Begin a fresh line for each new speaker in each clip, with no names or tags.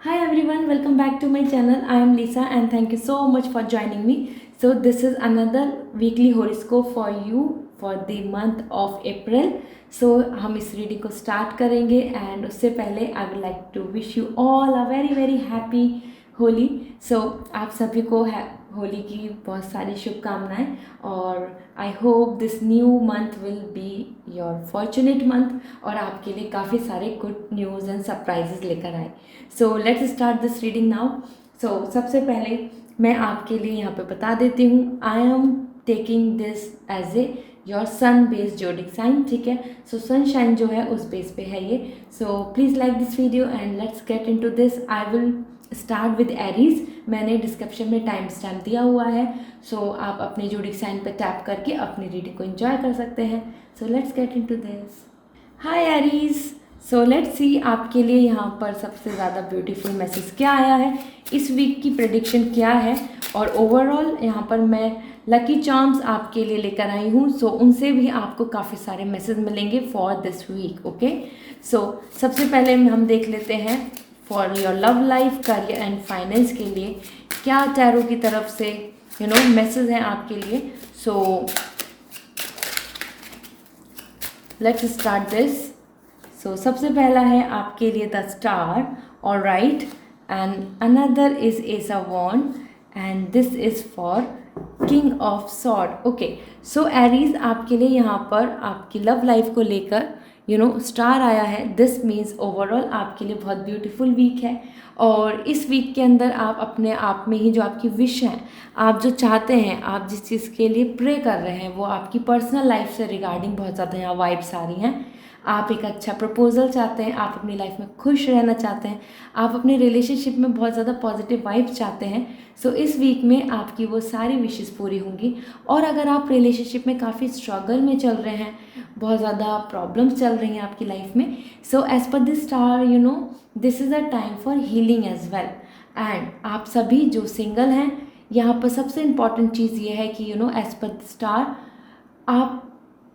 Hi everyone, welcome back to my channel. I am Lisa and thank you so much for joining me. So this is another weekly horoscope for you for the month of April. So हम इस reading को start करेंगे and उससे पहले I would like to wish you all a very very happy Holi. So आप सभी को होली की बहुत सारी शुभकामनाएं और I hope this new month will be your fortunate month और आपके लिए काफ़ी सारे गुड न्यूज़ एंड सरप्राइजेस लेकर आए। So let's start this reading now. So सबसे पहले मैं आपके लिए यहाँ पे बता देती हूँ, I am taking this as a your sun based zodiac sign, ठीक है। सो सनशाइन जो है उस बेस पे है ये। सो please like this video and let's get into this. I will start with Aries. मैंने डिस्क्रिप्शन में टाइम स्टैम्प दिया हुआ है, सो आप अपने जोडिक साइन पे टैप करके अपनी रीडिंग को एंजॉय कर सकते हैं। So let's get into this. Hi Aries, so let's सी आपके लिए यहाँ पर सबसे ज़्यादा ब्यूटीफुल मैसेज क्या आया है, इस वीक की प्रेडिक्शन क्या है और ओवरऑल यहाँ पर मैं लकी चार्म्स आपके लिए लेकर आई हूँ। सो उनसे भी आपको काफ़ी सारे मैसेज मिलेंगे for this week, okay. So सबसे पहले हम देख लेते हैं for your love life, career and finance के लिए क्या टैरो की तरफ से मैसेज हैं आपके लिए। So let's start this. So सबसे पहला है आपके लिए the star, alright, and another is ace a wand and this is for king of sword, okay. So Aries आपके लिए यहाँ पर आपकी लव लाइफ को लेकर स्टार आया है। दिस मीन्स ओवरऑल आपके लिए बहुत ब्यूटीफुल वीक है और इस वीक के अंदर आप अपने आप में ही जो आपकी विश है, आप जो चाहते हैं, आप जिस चीज़ के लिए प्रे कर रहे हैं, वो आपकी पर्सनल लाइफ से रिगार्डिंग बहुत ज़्यादा यहाँ वाइब्स आ रही हैं। आप एक अच्छा प्रपोजल चाहते हैं, आप अपनी लाइफ में खुश रहना चाहते हैं, आप अपने रिलेशनशिप में बहुत ज़्यादा पॉजिटिव वाइब्स चाहते हैं। सो इस वीक में आपकी वो सारी विशेस पूरी होंगी। और अगर आप रिलेशनशिप में काफ़ी स्ट्रगल में चल रहे हैं, बहुत ज़्यादा प्रॉब्लम्स चल रही हैं आपकी लाइफ में, so as per this star this is a time for healing as well. And आप सभी जो सिंगल हैं, यहाँ पर सबसे इम्पॉर्टेंट चीज़ ये है कि एज पर द स्टार आप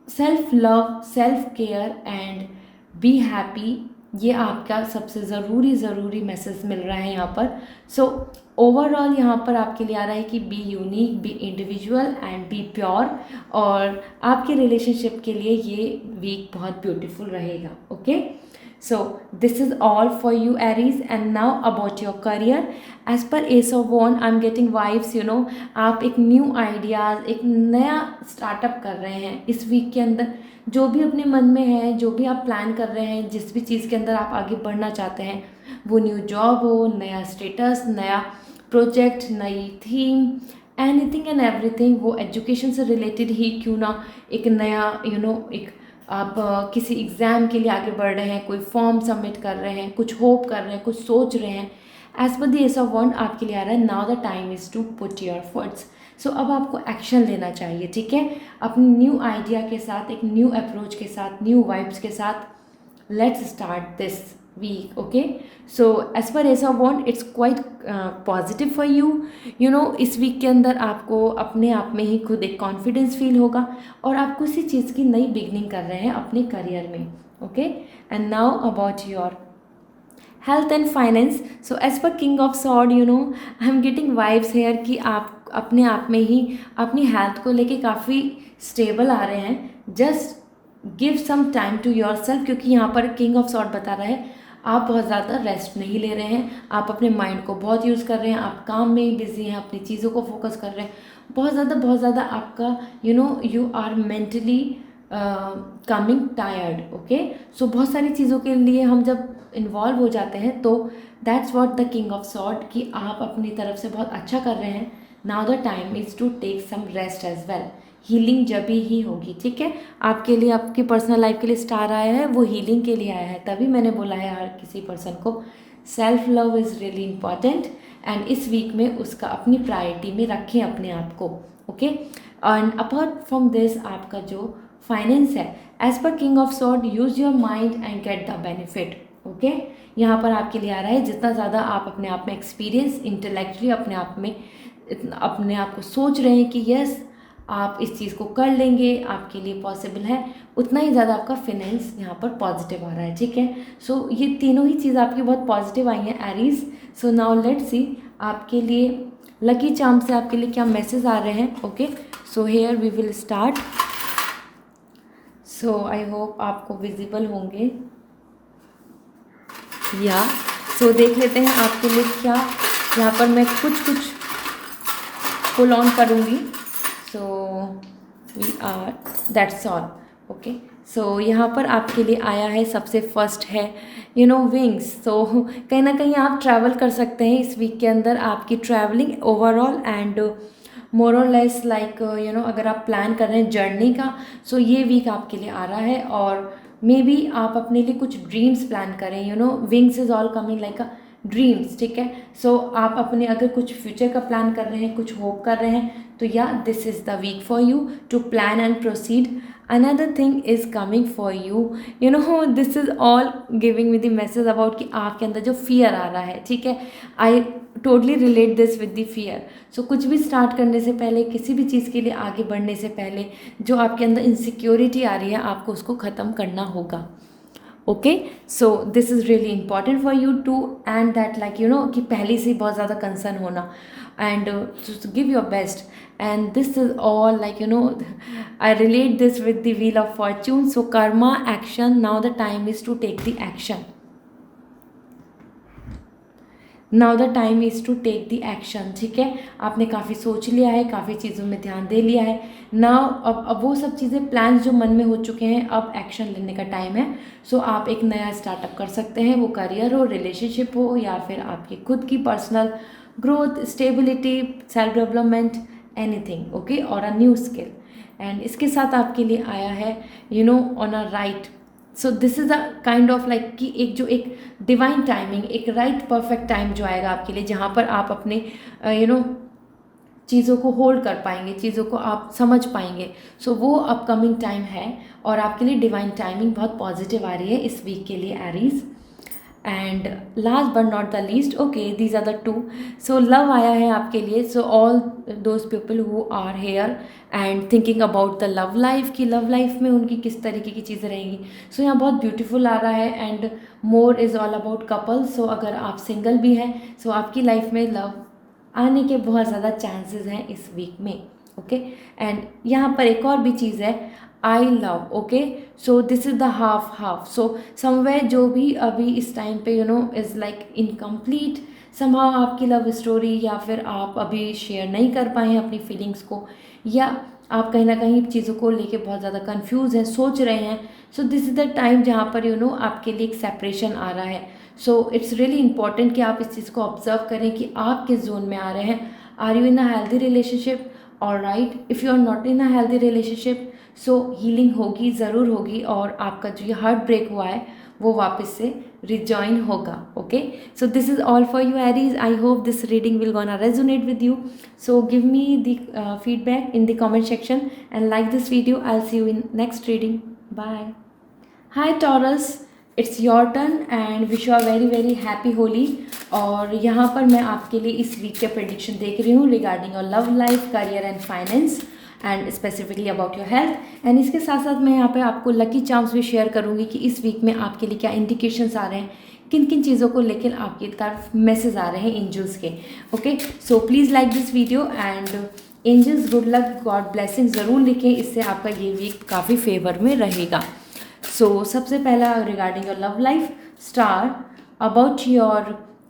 self love, self care and be happy, ये आपका सबसे ज़रूरी मैसेज मिल रहा है यहाँ पर। सो ओवरऑल यहाँ पर आपके लिए आ रहा है कि be unique, be individual and be pure, और आपके रिलेशनशिप के लिए ये वीक बहुत ब्यूटीफुल रहेगा, okay. So this is all for you Aries, and now about your career. As per Ace of Wands, I'm getting vibes, आप एक new ideas, एक नया स्टार्टअप कर रहे हैं इस वीक के अंदर। जो भी अपने मन में है, जो भी आप प्लान कर रहे हैं, जिस भी चीज़ के अंदर आप आगे बढ़ना चाहते हैं, वो न्यू जॉब हो, नया स्टेटस, नया प्रोजेक्ट, नई थीम, एनीथिंग एंड एवरीथिंग, वो एजुकेशन से रिलेटेड ही क्यों ना, एक नया एक आप किसी एग्ज़ाम के लिए आगे बढ़ रहे हैं, कोई फॉर्म सबमिट कर रहे हैं, कुछ होप कर रहे हैं, कुछ सोच रहे हैं, एज पर द एस ऑफ वॉन्ड आपके लिए आ रहा है now the time is to put your efforts. So अब आपको एक्शन लेना चाहिए, ठीक है, अपनी न्यू आइडिया के साथ, एक न्यू अप्रोच के साथ, न्यू वाइब्स के साथ। Let's start this week, okay। so as per ace of wand it's quite positive for you, इस वीक के अंदर आपको अपने आप में ही खुद एक कॉन्फिडेंस फील होगा और आप किसी चीज़ की नई बिगनिंग कर रहे हैं अपने करियर में, okay. And now about your health and finance. So as per king of sword I am getting vibes here कि आप अपने आप में ही अपनी हेल्थ को लेके काफ़ी स्टेबल आ रहे हैं। Just give some time to your सेल्फ, क्योंकि यहाँ पर किंग ऑफ सॉर्ड बता रहा है आप बहुत ज़्यादा रेस्ट नहीं ले रहे हैं, आप अपने माइंड को बहुत यूज़ कर रहे हैं, आप काम में ही बिजी हैं, अपनी चीज़ों को फोकस कर रहे हैं, बहुत ज़्यादा आपका you are mentally coming tired, okay. So बहुत सारी चीज़ों के लिए हम जब इन्वॉल्व हो जाते हैं तो that's what the king of sword, कि आप अपनी तरफ से बहुत अच्छा कर रहे हैं। Now the time is to take some rest as well. Healing जब ही होगी, ठीक है। आपके लिए, आपकी पर्सनल लाइफ के लिए स्टार आया है, वो हीलिंग के लिए आया है, तभी मैंने बोला है हर किसी पर्सन को self love is really important and इस वीक में उसका अपनी प्रायोरिटी में रखें अपने आप को, okay. And apart from this आपका जो फाइनेंस है, as per king of sword use your mind and get the benefit, okay. यहाँ पर आपके लिए आ रहा है जितना ज़्यादा आप अपने आप में एक्सपीरियंस, इंटेलेक्चुअली अपने आप को सोच रहे हैं कि यस आप इस चीज़ को कर लेंगे, आपके लिए पॉसिबल है, उतना ही ज़्यादा आपका फिनेंस यहाँ पर पॉजिटिव आ रहा है, ठीक है। सो ये तीनों ही चीज़ आपकी बहुत पॉजिटिव आई हैं एरीज। सो नाउ लेट्स सी आपके लिए लकी चार्म से आपके लिए क्या मैसेज आ रहे हैं। Okay, so here we will start. So I hope आपको विजिबल होंगे या सो देख लेते हैं आपके लिए क्या यहाँ पर मैं कुछ पुल ऑन करूँगी। So we are that's all. Okay, so यहाँ पर आपके लिए आया है, सबसे फर्स्ट है विंग्स। सो कहीं ना कहीं आप ट्रैवल कर सकते हैं इस वीक के अंदर। आपकी ट्रैवलिंग ओवरऑल एंड मोर और लेस लाइक अगर आप प्लान कर रहे हैं जर्नी का, सो ये वीक आपके लिए आ रहा है। और मे बी आप अपने लिए कुछ ड्रीम्स प्लान करें, wings is all coming like a dreams, ठीक है। सो आप अपने अगर कुछ फ्यूचर का प्लान कर रहे हैं, कुछ होप कर रहे हैं, तो या this is the week for you to plan and proceed. Another thing is coming for you, this is all giving me the message about कि आपके अंदर जो फियर आ रहा है, ठीक है। I totally relate this with the fear. So कुछ भी स्टार्ट करने से पहले, किसी भी चीज़ के लिए आगे बढ़ने से पहले जो आपके अंदर इनसिक्योरिटी आ रही है, आपको उसको ख़त्म करना होगा। Okay, so this is really important for you too and that like कि पहले से बहुत ज़्यादा कंसर्न होना and to give your best. And this is all like I relate this with the wheel of fortune. So karma action, now the time is to take the action. Now the time is to take the action, ठीक है। आपने काफ़ी सोच लिया है, काफ़ी चीज़ों में ध्यान दे लिया है। नाउ अब वो सब चीज़ें, प्लान्स जो मन में हो चुके हैं, अब एक्शन लेने का टाइम है। सो आप एक नया स्टार्टअप कर सकते हैं, वो करियर हो, रिलेशनशिप हो, या फिर आपकी खुद की personal growth, stability, self development, anything, okay, और अ न्यू स्किल। एंड इसके साथ आपके लिए आया है on a right. So this is a kind of like कि एक डिवाइन टाइमिंग, एक राइट परफेक्ट टाइम जो आएगा आपके लिए, जहाँ पर आप अपने चीज़ों को होल्ड कर पाएंगे, चीज़ों को आप समझ पाएंगे। सो वो अपकमिंग टाइम है और आपके लिए डिवाइन टाइमिंग बहुत पॉजिटिव आ रही है इस वीक के लिए Aries. And last but not the least, okay, these are the two. So love आया है आपके लिए। So all those people who are here and thinking about the love life, कि लव लाइफ में उनकी किस तरीके की चीज़ें रहेंगी। सो यहाँ बहुत ब्यूटीफुल आ रहा है and more is all about couples. So अगर आप सिंगल भी हैं, सो आपकी लाइफ में लव आने के बहुत ज़्यादा चांसेस हैं इस वीक में, ओके। एंड यहाँ पर एक और भी चीज़ है, I love, okay. So this is the half. So somewhere जो भी अभी इस टाइम पे इज़ लाइक इनकम्प्लीट समहाउ आपकी लव स्टोरी, या फिर आप अभी शेयर नहीं कर पाए हैं अपनी फीलिंग्स को, या आप कहीं ना कहीं चीज़ों को लेके बहुत ज़्यादा कंफ्यूज हैं, सोच रहे हैं। So this is the time जहाँ पर आपके लिए एक सेपरेशन आ रहा है। सो इट्स रियली इंपॉर्टेंट कि आप इस चीज़ को ऑब्जर्व करें कि आप किस जोन में आ रहे हैं। Are you in a healthy relationship? Alright, if you are not in a healthy relationship, so healing होगी, ज़रूर होगी, और आपका जो ये हार्ट ब्रेक हुआ है वो वापस से रिजॉइन होगा, okay. So this is all for you Aries. I hope this reading will gonna resonate with you. So give me the feedback in the comment section and like this video. I'll see you in next reading. Bye. Hi Taurus, it's your turn and wish you are very very happy Holi. और यहाँ पर मैं आपके लिए इस week के prediction देख रही हूँ regarding your love life, career and finance, and specifically about your health. And इसके साथ साथ मैं यहाँ पे आपको लकी चार्म्स भी शेयर करूँगी कि इस वीक में आपके लिए क्या इंडिकेशंस आ रहे हैं, किन किन चीज़ों को लेकर आपकी तरफ मैसेज आ रहे हैं एंजल्स के, okay. So please like this video and angels good luck, God blessing ज़रूर लिखें, इससे आपका ये वीक काफ़ी फेवर में रहेगा। सो सबसे पहला regarding your love life, star, about your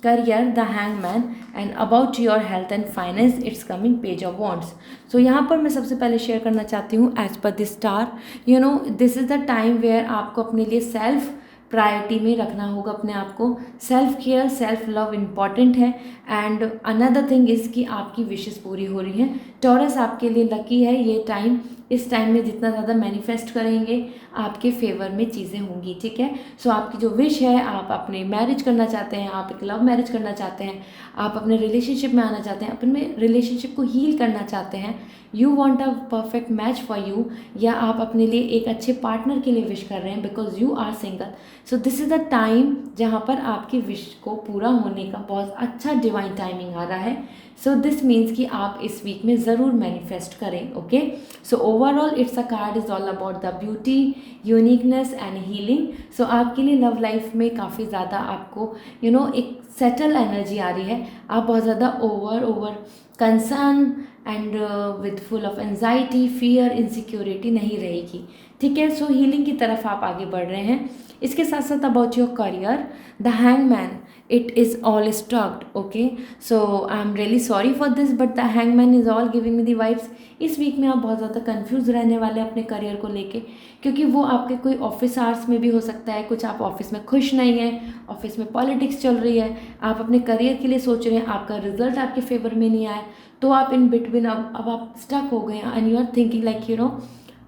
career the hangman, and about your health and finance it's coming page of wands. So यहाँ पर मैं सबसे पहले शेयर करना चाहती हूँ as per this star, this is the time where आपको अपने लिए सेल्फ प्रायोरिटी में रखना होगा अपने आप को। Self care, self love important है। एंड अनदर थिंग इज़ कि आपकी विशेस पूरी हो रही हैं। टॉरस आपके लिए लकी है ये टाइम। इस टाइम में जितना ज़्यादा मैनिफेस्ट करेंगे आपके फेवर में चीज़ें होंगी, ठीक है। सो आपकी जो विश है, आप अपने मैरिज करना चाहते हैं, आप एक लव मैरिज करना चाहते हैं, आप अपने रिलेशनशिप में आना चाहते हैं, अपने रिलेशनशिप को हील करना चाहते हैं, you want a perfect match for you, या आप अपने लिए एक अच्छे पार्टनर के लिए विश कर रहे हैं because you are single. So this is the time जहाँ पर आपकी विश को पूरा होने का बहुत अच्छा डिवाइन टाइमिंग आ रहा है। सो दिस मीन्स कि आप इस वीक में ज़रूर मैनिफेस्ट करें. Okay, so overall it's a card is all about the beauty, uniqueness and healing. So आपके लिए लव लाइफ में काफ़ी ज़्यादा आपको एक सेटल एनर्जी आ रही है. आप बहुत ज़्यादा over concern and with full of anxiety, fear, insecurity नहीं रहेगी. ठीक है, सो हीलिंग की तरफ आप आगे बढ़ रहे हैं. इसके साथ साथ about your career, the hangman, it is all stuck. Okay, so I'm really sorry for this but the hangman is all giving me the vibes. इस वीक में आप बहुत ज़्यादा कंफ्यूज रहने वाले हैं अपने करियर को लेके, क्योंकि वो आपके कोई ऑफिस आवर्स में भी हो सकता है. कुछ आप ऑफिस में खुश नहीं हैं, ऑफिस में पॉलिटिक्स चल रही है, आप अपने करियर के लिए सोच रहे हैं, आपका रिजल्ट आपके फेवर में नहीं आया, तो आप इन बिटवीन अब आप स्टक हो गए and you are thinking like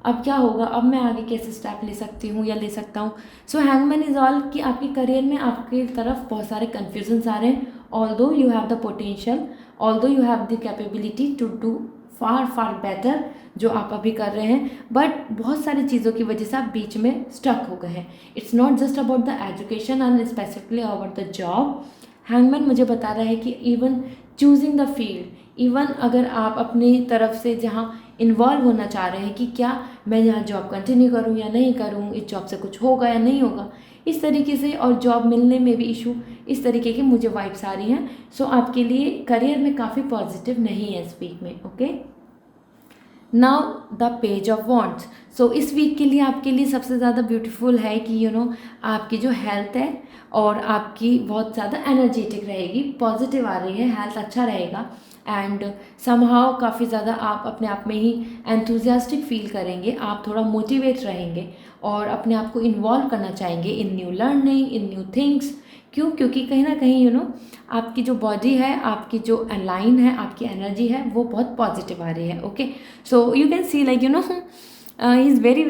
अब क्या होगा, अब मैं आगे कैसे स्टेप ले सकती हूँ या ले सकता हूँ. सो हैंगमैन इज ऑल कि आपके करियर में आपकी तरफ बहुत सारे कन्फ्यूजन्स आ रहे हैं. Although you have the potential, although you have the capability to do far better जो आप अभी कर रहे हैं, बट बहुत सारी चीज़ों की वजह से आप बीच में स्टक हो गए हैं. It's not just about the education and specifically about the job. Hangman मुझे बता रहा है कि even choosing the field, even अगर आप अपनी तरफ से जहाँ इन्वॉल्व होना चाह रहे हैं कि क्या मैं यहाँ जॉब कंटिन्यू करूँ या नहीं करूँ, इस जॉब से कुछ होगा या नहीं होगा, इस तरीके से, और जॉब मिलने में भी इशू, इस तरीके की मुझे वाइब्स आ रही हैं. सो आपके लिए करियर में काफ़ी पॉजिटिव नहीं है इस वीक में. Okay, now the page of wands. So इस वीक के लिए आपके लिए सबसे ज़्यादा ब्यूटीफुल है कि आपकी जो हेल्थ है और आपकी बहुत ज़्यादा एनर्जेटिक रहेगी, पॉजिटिव आ रही है, हेल्थ अच्छा रहेगा एंड समहाउ काफ़ी ज़्यादा आप अपने आप में ही एंथुजियास्टिक फील करेंगे. आप थोड़ा मोटिवेट रहेंगे और अपने आप को इन्वॉल्व करना चाहेंगे इन न्यू लर्निंग, इन न्यू थिंग्स. क्यों? क्योंकि कहीं ना कहीं आपकी जो बॉडी है, आपकी जो लाइन है, आपकी एनर्जी है, वो बहुत पॉजिटिव आ रही है. Okay, so you can see like he is very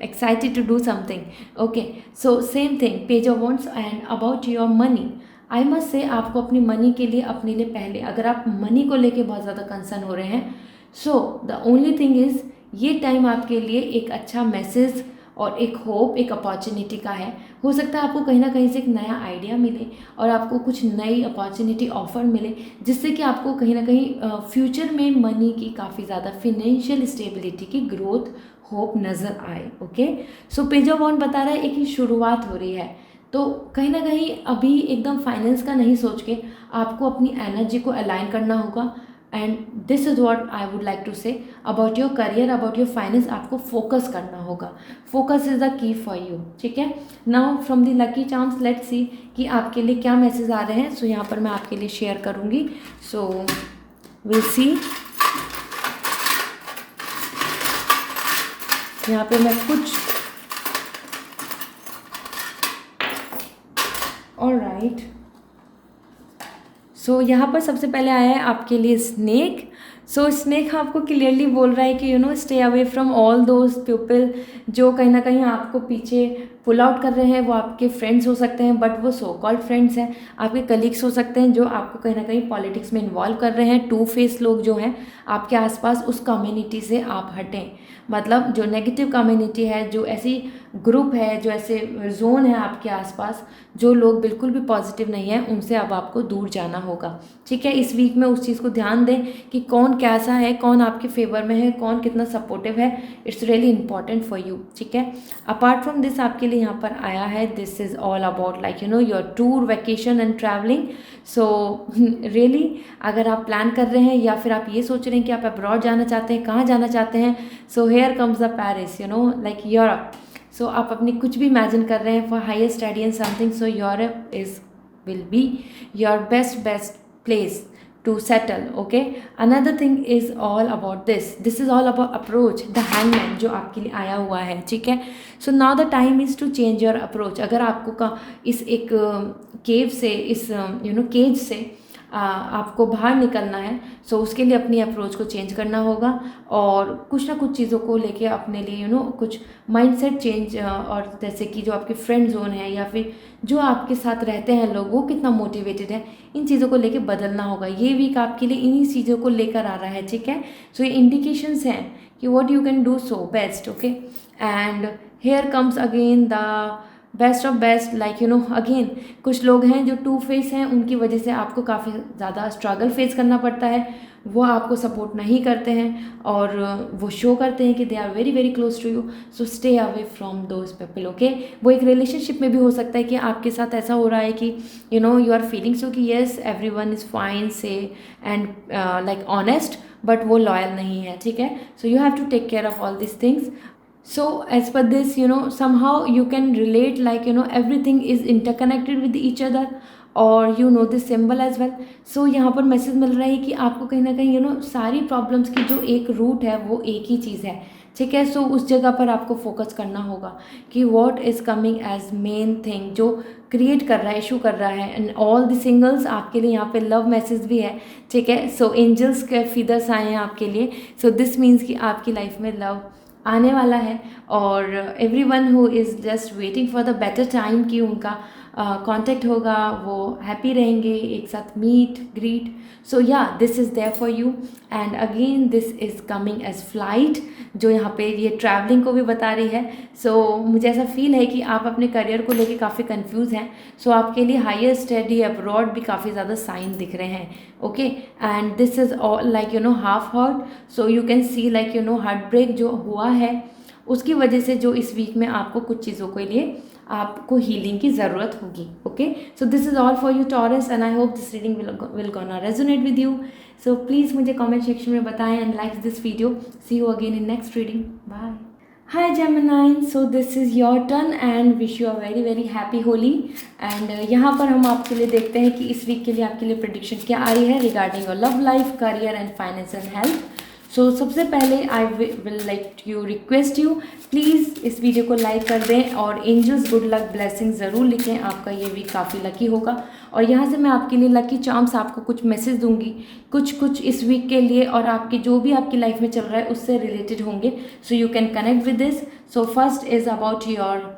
excited to do something. Okay, so same thing, page of wands. And about your money, I must से आपको अपनी मनी के लिए, अपने लिए पहले, अगर आप मनी को लेके बहुत ज़्यादा कंसर्न हो रहे हैं, so the only thing is ये टाइम आपके लिए एक अच्छा मैसेज और एक होप, एक अपॉर्चुनिटी का है. हो सकता है आपको कहीं ना कहीं से एक नया आइडिया मिले और आपको कुछ नई अपॉर्चुनिटी ऑफर मिले, जिससे कि आपको कहीं ना कहीं फ्यूचर में मनी की काफ़ी ज़्यादा फिनेंशियल स्टेबिलिटी की ग्रोथ होप नज़र आए. ओके, सो पेज ऑफ वॉन्ड बता रहा है एक ही शुरुआत हो रही है, तो कहीं ना कहीं अभी एकदम फाइनेंस का नहीं सोच के आपको अपनी एनर्जी को अलाइन करना होगा. And this is what I would like to say about your career, about your finance. आपको फोकस करना होगा, focus is the key for you. ठीक है, now from the lucky charms let's see कि आपके लिए क्या मैसेज आ रहे हैं. सो यहाँ पर मैं आपके लिए शेयर करूँगी. सो विल सी, यहाँ पे मैं कुछ ऑलराइट. सो यहाँ पर सबसे पहले आया है आपके लिए स्नेक. सो स्नेक आपको क्लियरली बोल रहा है कि stay away from all those people जो कहीं ना कहीं आपको पीछे पुल आउट कर रहे हैं. वो आपके फ्रेंड्स हो सकते हैं, बट वो सो कॉल्ड फ्रेंड्स हैं. आपके कलीग्स हो सकते हैं जो आपको कहीं ना कहीं पॉलिटिक्स में इन्वॉल्व कर रहे हैं. टू फेस लोग जो हैं आपके आसपास, उस कम्युनिटी से आप हटें. मतलब जो नेगेटिव कम्युनिटी है, जो ऐसी ग्रुप है, जो ऐसे जोन है आपके आसपास, जो लोग बिल्कुल भी पॉजिटिव नहीं है, उनसे अब आपको दूर जाना होगा. ठीक है, इस वीक में उस चीज़ को ध्यान दें कि कौन कैसा है, कौन आपके फेवर में है, कौन कितना सपोर्टिव है. It's really important for you. ठीक है, अपार्ट फ्रॉम दिस आपके लिए यहाँ पर आया है, this is all about like your tour, vacation and travelling. So really अगर आप प्लान कर रहे हैं या फिर आप ये सोच रहे हैं कि आप अब्रॉड जाना चाहते हैं, कहाँ जाना चाहते हैं, so here comes the Paris, like Europe. So आप अपनी कुछ भी इमेजिन कर रहे हैं for higher study and something. So Europe will be your best place to settle. Okay, another thing is all about this is all about approach, the hangman जो आपके लिए आया हुआ है. ठीक है, so now the time is to change your approach. अगर आपको इस एक केव से, इस केज से आपको बाहर निकलना है, सो उसके लिए अपनी अप्रोच को चेंज करना होगा और कुछ ना कुछ चीज़ों को लेके अपने लिए कुछ माइंडसेट चेंज, और जैसे कि जो आपके फ्रेंड जोन है या फिर जो आपके साथ रहते हैं लोग, वो कितना मोटिवेटेड है, इन चीज़ों को लेके बदलना होगा. ये वीक आपके लिए इन्हीं चीज़ों को लेकर आ रहा है. ठीक है, सो ये इंडिकेशंस हैं कि what you can do so best. Okay, and here comes again the best of best, like again कुछ लोग हैं जो टू फेस हैं, उनकी वजह से आपको काफ़ी ज़्यादा स्ट्रगल फेस करना पड़ता है। वो आपको सपोर्ट नहीं करते हैं और वो शो करते हैं कि they are very very close to you, so stay away from those people, okay. वो एक रिलेशनशिप में भी हो सकता है कि आपके साथ ऐसा हो रहा है कि यू आर फीलिंग सो कि yes everyone is fine से एंड लाइक ऑनेस्ट, बट वो लॉयल नहीं है, ठीक है। So you have to take care of all this things. So as per this, somehow you can relate, like everything is interconnected with each other, और this symbol as well. So यहाँ पर message मिल रहा है कि आपको कहीं ना कहीं सारी प्रॉब्लम्स की जो एक रूट है वो एक ही चीज़ है, ठीक है। सो उस जगह पर आपको फोकस करना होगा कि what is coming as main thing जो क्रिएट कर रहा है, इशू कर रहा है। एंड ऑल द सिंगल्स आपके लिए यहाँ पे लव मैसेज भी है, ठीक है। सो एंजल्स के फीदर्स आए हैं आपके लिए। सो दिस मीन्स कि आपकी लाइफ में लव आने वाला है, और every one who is just waiting for the better time कि उनका कांटेक्ट होगा, वो हैप्पी रहेंगे, एक साथ मीट ग्रीट। सो या this is there for you. And again this is coming as flight, जो यहाँ पे ये ट्रैवलिंग को भी बता रही है। सो मुझे ऐसा फील है कि आप अपने करियर को लेके काफ़ी कंफ्यूज हैं। सो आपके लिए हायर स्टडी अब्रॉड भी काफ़ी ज़्यादा साइन दिख रहे हैं, okay. And this is all like half hurt, so you can see like heartbreak जो हुआ है उसकी वजह से जो इस वीक में आपको कुछ चीज़ों के लिए आपको हीलिंग की ज़रूरत होगी, okay. So this is all for you Taurus, and I hope this reading will gonna resonate with you. So please मुझे कमेंट सेक्शन में बताएं and like this video. See you again in next reading, bye. Hi Gemini, so this is your turn and wish you a very very happy Holi। And यहाँ पर हम आपके लिए देखते हैं कि इस वीक के लिए आपके लिए प्रेडिक्शन क्या आ रही है regarding your love life, career and finance and health. So सबसे पहले I will like you request you, please इस वीडियो को लाइक कर दें और एंजल्स गुड लक ब्लेसिंग ज़रूर लिखें, आपका ये वीक काफ़ी लकी होगा। और यहाँ से मैं आपके लिए लकी चार्म्स आपको कुछ मैसेज दूंगी, कुछ इस वीक के लिए, और आपके जो भी आपकी लाइफ में चल रहा है उससे रिलेटेड होंगे। सो you can connect with this. So first is about your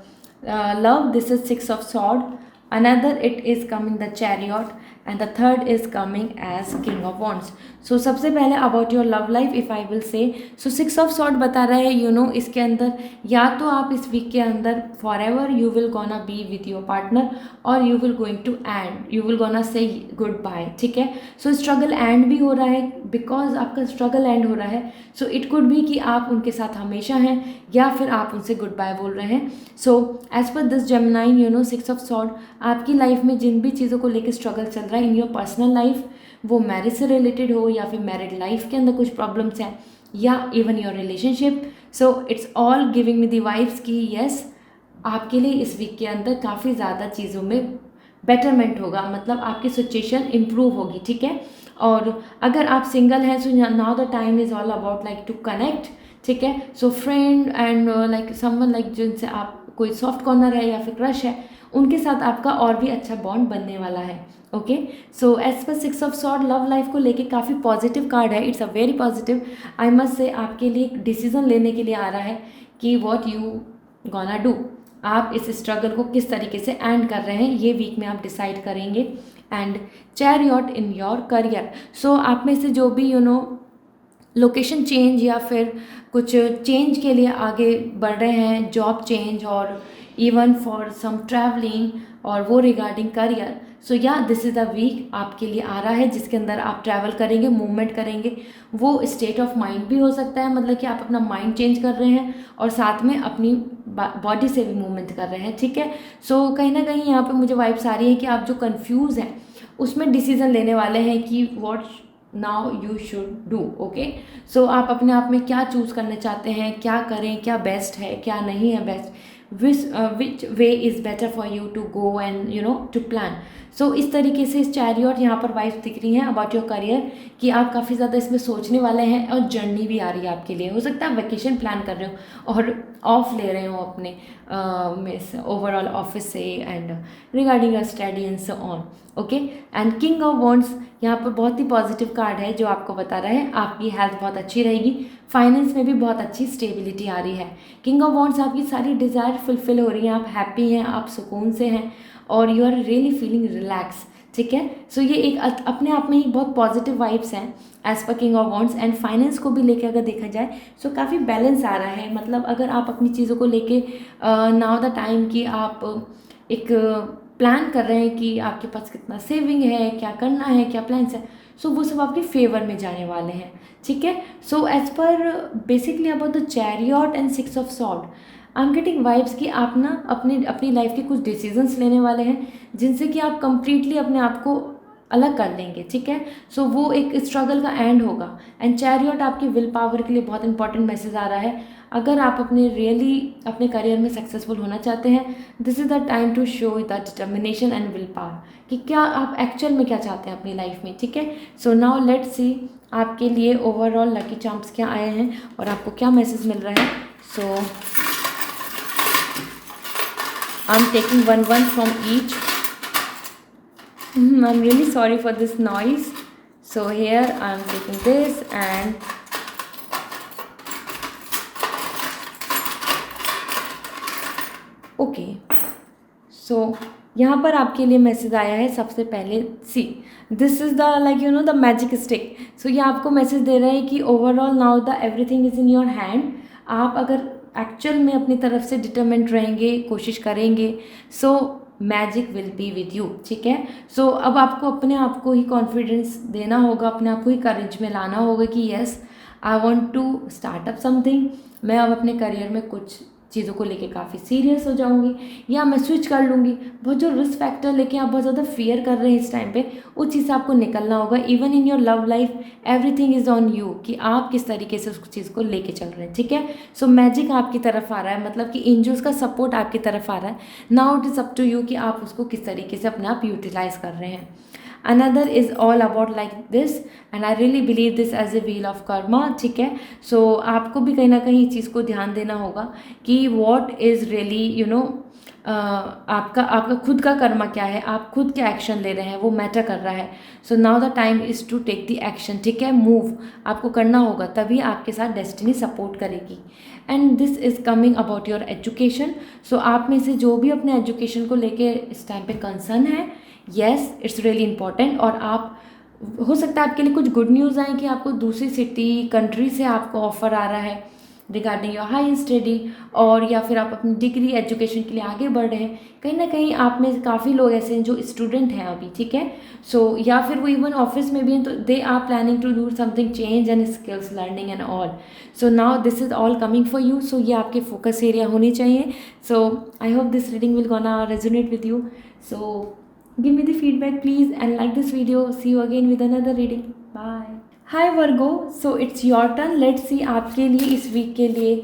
love, this is 6 of sword, another it is coming the chariot, and the third is coming as king of wands। so सबसे पहले about your love life if I will say, so 6 of sword बता रहा है इसके अंदर या तो आप इस वीक के अंदर forever you will gonna be with your partner, और you will going to end, you will gonna say goodbye, ठीक है। so struggle end भी हो रहा है, because आपका struggle end हो रहा है, so it could be कि आप उनके साथ हमेशा हैं या फिर आप उनसे गुड बाय बोल रहे हैं। So as per this Gemini 6 of sword, आपकी लाइफ में जिन भी चीज़ों को लेकर स्ट्रगल चल रहा है इन योर पर्सनल लाइफ, वो मैरिज से रिलेटेड हो या फिर मैरिड लाइफ के अंदर कुछ प्रॉब्लम्स हैं या even your relationship, so it's all giving me the vibes कि येस आपके लिए इस वीक के अंदर काफ़ी ज़्यादा चीज़ों में बेटरमेंट होगा, मतलब आपकी सिचुएशन इम्प्रूव होगी, ठीक है। और अगर आप सिंगल हैं so now the time is all about like to connect, ठीक है। So friend and like someone like जिनसे आप कोई सॉफ्ट कॉर्नर है या फिर क्रश है, उनके साथ आपका और भी अच्छा बॉन्ड बनने वाला है, ओके। सो एज पर 6 ऑफ सॉर्ड लव लाइफ को लेके काफ़ी पॉजिटिव कार्ड है, it's a very positive. I must से आपके लिए एक डिसीजन लेने के लिए आ रहा है कि व्हाट यू गोना डू, आप इस स्ट्रगल को किस तरीके से एंड कर रहे हैं, ये वीक में आप डिसाइड करेंगे। And chariot in your career, so आप में से जो भी लोकेशन चेंज या फिर कुछ चेंज के लिए आगे बढ़ रहे हैं, जॉब चेंज और इवन फॉर सम ट्रैवलिंग, और वो रिगार्डिंग करियर, सो या दिस इज़ द वीक आपके लिए आ रहा है जिसके अंदर आप ट्रैवल करेंगे, मूवमेंट करेंगे। वो स्टेट ऑफ माइंड भी हो सकता है, मतलब कि आप अपना माइंड चेंज कर रहे हैं और साथ में अपनी बॉडी से भी मूवमेंट कर रहे हैं, ठीक है। सो कहीं ना कहीं यहाँ पे मुझे वाइब्स आ रही है कि आप जो कंफ्यूज हैं उसमें डिसीजन लेने वाले हैं कि what now you should do, okay. So आप अपने आप में क्या चूज़ करना चाहते हैं, क्या करें, क्या बेस्ट है, क्या नहीं है best, which way is better for you to go and to plan. So इस तरीके से इस चैरियट यहाँ पर वाइब्स दिख रही हैं अबाउट योर करियर कि आप काफ़ी ज़्यादा इसमें सोचने वाले हैं, और जर्नी भी आ रही है आपके लिए। हो सकता है वेकेशन प्लान कर रहे हो और ऑफ ले रहे हो अपने ओवरऑल ऑफिस से and regarding your study and so on, okay. And king of wands यहाँ पर बहुत ही पॉजिटिव कार्ड है जो आपको बता रहा है आपकी हेल्थ बहुत अच्छी रहेगी, फाइनेंस में भी बहुत अच्छी स्टेबिलिटी आ रही है। किंग ऑफ वॉन्ड्स, आपकी सारी डिज़ायर फुलफिल हो रही हैं, आप हैप्पी हैं, आप सुकून से हैं और you are really feeling relax. ठीक है, सो ये एक अपने आप में ही बहुत पॉजिटिव वाइब्स हैं as per king of wands. And finance को भी लेके अगर देखा जाए सो काफ़ी बैलेंस आ रहा है। मतलब अगर आप अपनी चीज़ों को लेके नाउ द टाइम कि आप एक प्लान कर रहे हैं कि आपके पास कितना सेविंग है, क्या करना है, क्या प्लान्स है, सो वो सब आपके फेवर में जाने वाले हैं। ठीक है, so as per basically about the chariot and 6 of sword, I am getting vibes कि आप ना अपनी लाइफ के कुछ डिसीजंस लेने वाले हैं जिनसे कि आप कंप्लीटली अपने आप को अलग कर लेंगे। ठीक है, सो वो एक स्ट्रगल का एंड होगा। एंड चैरियट आपकी विल पावर के लिए बहुत इंपॉर्टेंट मैसेज आ रहा है। अगर आप अपने करियर में सक्सेसफुल होना चाहते हैं, this is the time to show the determination and will power कि क्या आप एक्चुअल में क्या चाहते हैं अपनी लाइफ में। ठीक है, सो नाउ लेट्स सी आपके लिए ओवरऑल लकी चार्म्स क्या आए हैं और आपको क्या मैसेज मिल रहा है। सो I'm taking one from each. I'm really sorry for this noise. So here I'm taking this and okay. So यहाँ पर आपके लिए मैसेज आया है। सबसे पहले see this is the the magic stick. So ये आपको मैसेज दे रहा है कि overall now the everything is in your hand. आप अगर एक्चुअल में अपनी तरफ से डिटरमेंट रहेंगे, कोशिश करेंगे, so magic will be with you. ठीक है, सो अब आपको अपने आप को ही कॉन्फिडेंस देना होगा, अपने आप को ही करेज में लाना होगा कि yes I want to start up something. मैं अब अपने करियर में कुछ चीज़ों को लेके काफ़ी सीरियस हो जाऊंगी या मैं स्विच कर लूँगी। बहुत जो रिस्क फैक्टर लेके आप बहुत ज़्यादा फियर कर रहे हैं इस टाइम पे, उस चीज़ से आपको निकलना होगा। Even in your love life everything is on you कि आप किस तरीके से उस चीज़ को लेके चल रहे हैं। ठीक है, सो मैजिक आपकी तरफ आ रहा है, मतलब कि एंजल्स का सपोर्ट आपकी तरफ आ रहा है। Now it is up to you कि आप उसको किस तरीके से अपने आप यूटिलाइज कर रहे हैं। Another is all about like this and I really believe this as a wheel of karma। ठीक है, सो आपको भी कहीं ना कहीं इस चीज़ को ध्यान देना होगा कि what is really आपका खुद का कर्मा क्या है, आप खुद क्या एक्शन ले रहे हैं, वो मैटर कर रहा है। So now the time is to take the action. ठीक है, मूव आपको करना होगा, तभी आपके साथ डेस्टिनी सपोर्ट करेगी। And this is coming about your education. So आप में से जो भी अपने एजुकेशन को लेके इस टाइम पे कंसर्न है, येस इट्स रियली इम्पॉर्टेंट। और आप हो सकता है आपके लिए कुछ गुड न्यूज़ आए कि आपको दूसरी सिटी कंट्री से आपको ऑफ़र आ रहा है रिगार्डिंग योर हाई स्टडी, और या फिर आप अपनी डिग्री एजुकेशन के लिए आगे बढ़ रहे हैं। कहीं ना कहीं आप में काफ़ी लोग ऐसे हैं जो स्टूडेंट हैं अभी। ठीक है, सो या फिर वो इवन ऑफिस में भी हैं, तो they are planning to do something change and skills learning and all. So now this is all coming for you. So ये आपके फोकस एरिया होनी चाहिए। So I hope this reading will gonna resonate with you. So give me the feedback please and like this video. See you again with another reading. Bye. Hi Virgo, so it's your turn. Let's see आपके लिए इस week के लिए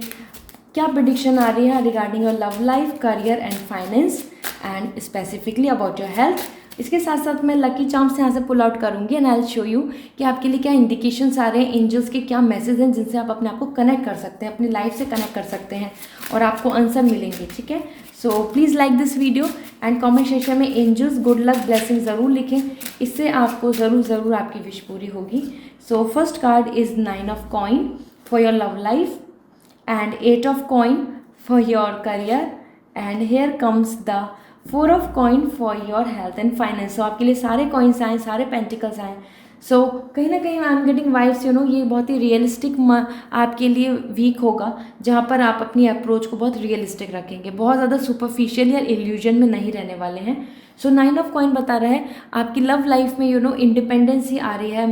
क्या prediction आ रही है regarding your love life, career and finance and specifically about your health. इसके साथ साथ मैं लकी चार्म्स यहाँ से पुल आउट करूँगी and I will show you कि आपके लिए क्या इंडिकेशंस आ रहे हैं, एंजल्स के क्या मैसेज हैं जिनसे आप अपने आप को कनेक्ट कर सकते हैं, अपनी लाइफ से कनेक्ट कर सकते हैं और आपको आंसर मिलेंगे। ठीक है, so please like this video and comment section में एंजल्स गुड लक ब्लेसिंग ज़रूर लिखें, इससे आपको ज़रूर आपकी विश पूरी होगी। So first card is 9 of coin for your love life and 8 of coin for your career and here comes the 4 of coin for your health and finance. So आपके लिए सारे कॉइन्स आए, सारे पेंटिकल्स आए। सो कहीं ना कहीं आई एम गेटिंग वाइब्स ये बहुत ही रियलिस्टिक आपके लिए वीक होगा, जहाँ पर आप अपनी अप्रोच को बहुत रियलिस्टिक रखेंगे, बहुत ज़्यादा सुपरफिशियल या इल्यूजन में नहीं रहने वाले हैं। सो 9 ऑफ कॉइन बता रहा है आपकी लव लाइफ में इंडिपेंडेंसी आ रही है,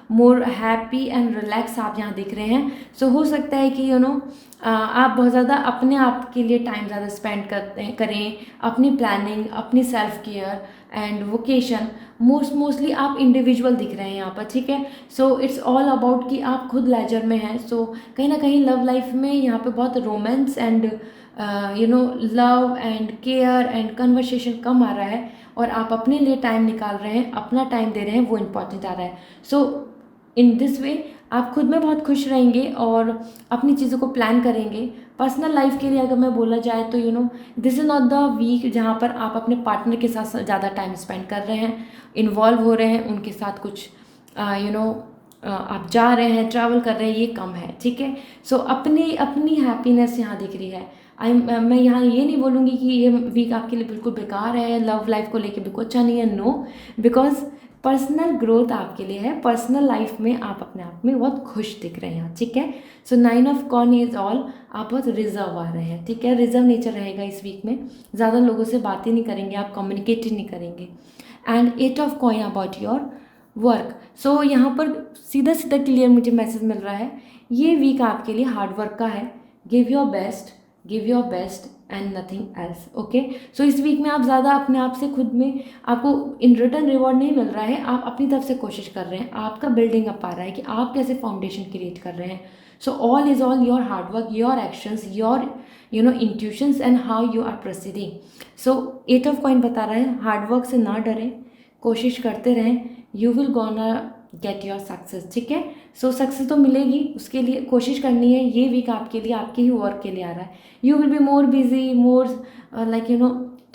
मोर हैप्पी एंड रिलैक्स आप यहाँ दिख रहे हैं। सो हो सकता है कि आप बहुत ज़्यादा अपने आप के लिए टाइम ज़्यादा स्पेंड करें, अपनी प्लानिंग, अपनी self care and vocation. Mostly आप इंडिविजुअल दिख रहे हैं यहाँ पर। ठीक है, सो इट्स ऑल अबाउट कि आप खुद लेजर में हैं। सो कहीं ना कहीं लव लाइफ में यहाँ पे बहुत romance and love and care and conversation कम आ रहा है और आप अपने लिए टाइम निकाल रहे हैं, अपना टाइम दे रहे हैं, वो इम्पॉर्टेंट आ रहा है। सो इन दिस वे आप खुद में बहुत खुश रहेंगे और अपनी चीज़ों को प्लान करेंगे। पर्सनल लाइफ के लिए अगर मैं बोला जाए तो this is not the week जहाँ पर आप अपने पार्टनर के साथ ज़्यादा टाइम स्पेंड कर रहे हैं, इन्वॉल्व हो रहे हैं, उनके साथ कुछ आप जा रहे हैं, ट्रैवल कर रहे हैं, ये कम है, ठीक है। सो अपनी अपनी हैप्पीनेस यहाँ दिख रही है। मैं यहाँ ये नहीं बोलूँगी कि ये वीक आपके लिए बिल्कुल बेकार है, लव लाइफ को लेके बिल्कुल अच्छा नहीं है, नो, बिकॉज पर्सनल ग्रोथ आपके लिए है, पर्सनल लाइफ में आप अपने आप में बहुत खुश दिख रहे हैं, ठीक है। सो 9 ऑफ कॉइन इज ऑल, आप बहुत रिजर्व आ रहे हैं, ठीक है, रिजर्व नेचर रहेगा इस वीक में, ज़्यादा लोगों से बातें नहीं करेंगे, आप कम्युनिकेट नहीं करेंगे। And 8 of coin about your work. So यहाँ पर सीधा सीधा क्लियर मुझे मैसेज मिल रहा है, ये वीक आपके लिए हार्ड वर्क का है, give your best and nothing else, okay. So इस वीक में आप ज़्यादा अपने आप से खुद में, आपको इन रिटर्न रिवॉर्ड नहीं मिल रहा है, आप अपनी तरफ से कोशिश कर रहे हैं, आपका बिल्डिंग अप आ रहा है कि आप कैसे फाउंडेशन क्रिएट कर रहे हैं। So all is all your hard work, your actions, your intuitions and how you are proceeding. So 8 of coin बता रहा है, हार्ड वर्क से ना डरें, कोशिश करते रहें, you will gonna get your success, ठीक है। सो सक्सेस तो मिलेगी, उसके लिए कोशिश करनी है। ये वीक आपके लिए, आपके ही वर्क के लिए आ रहा है। You will be more busy, more like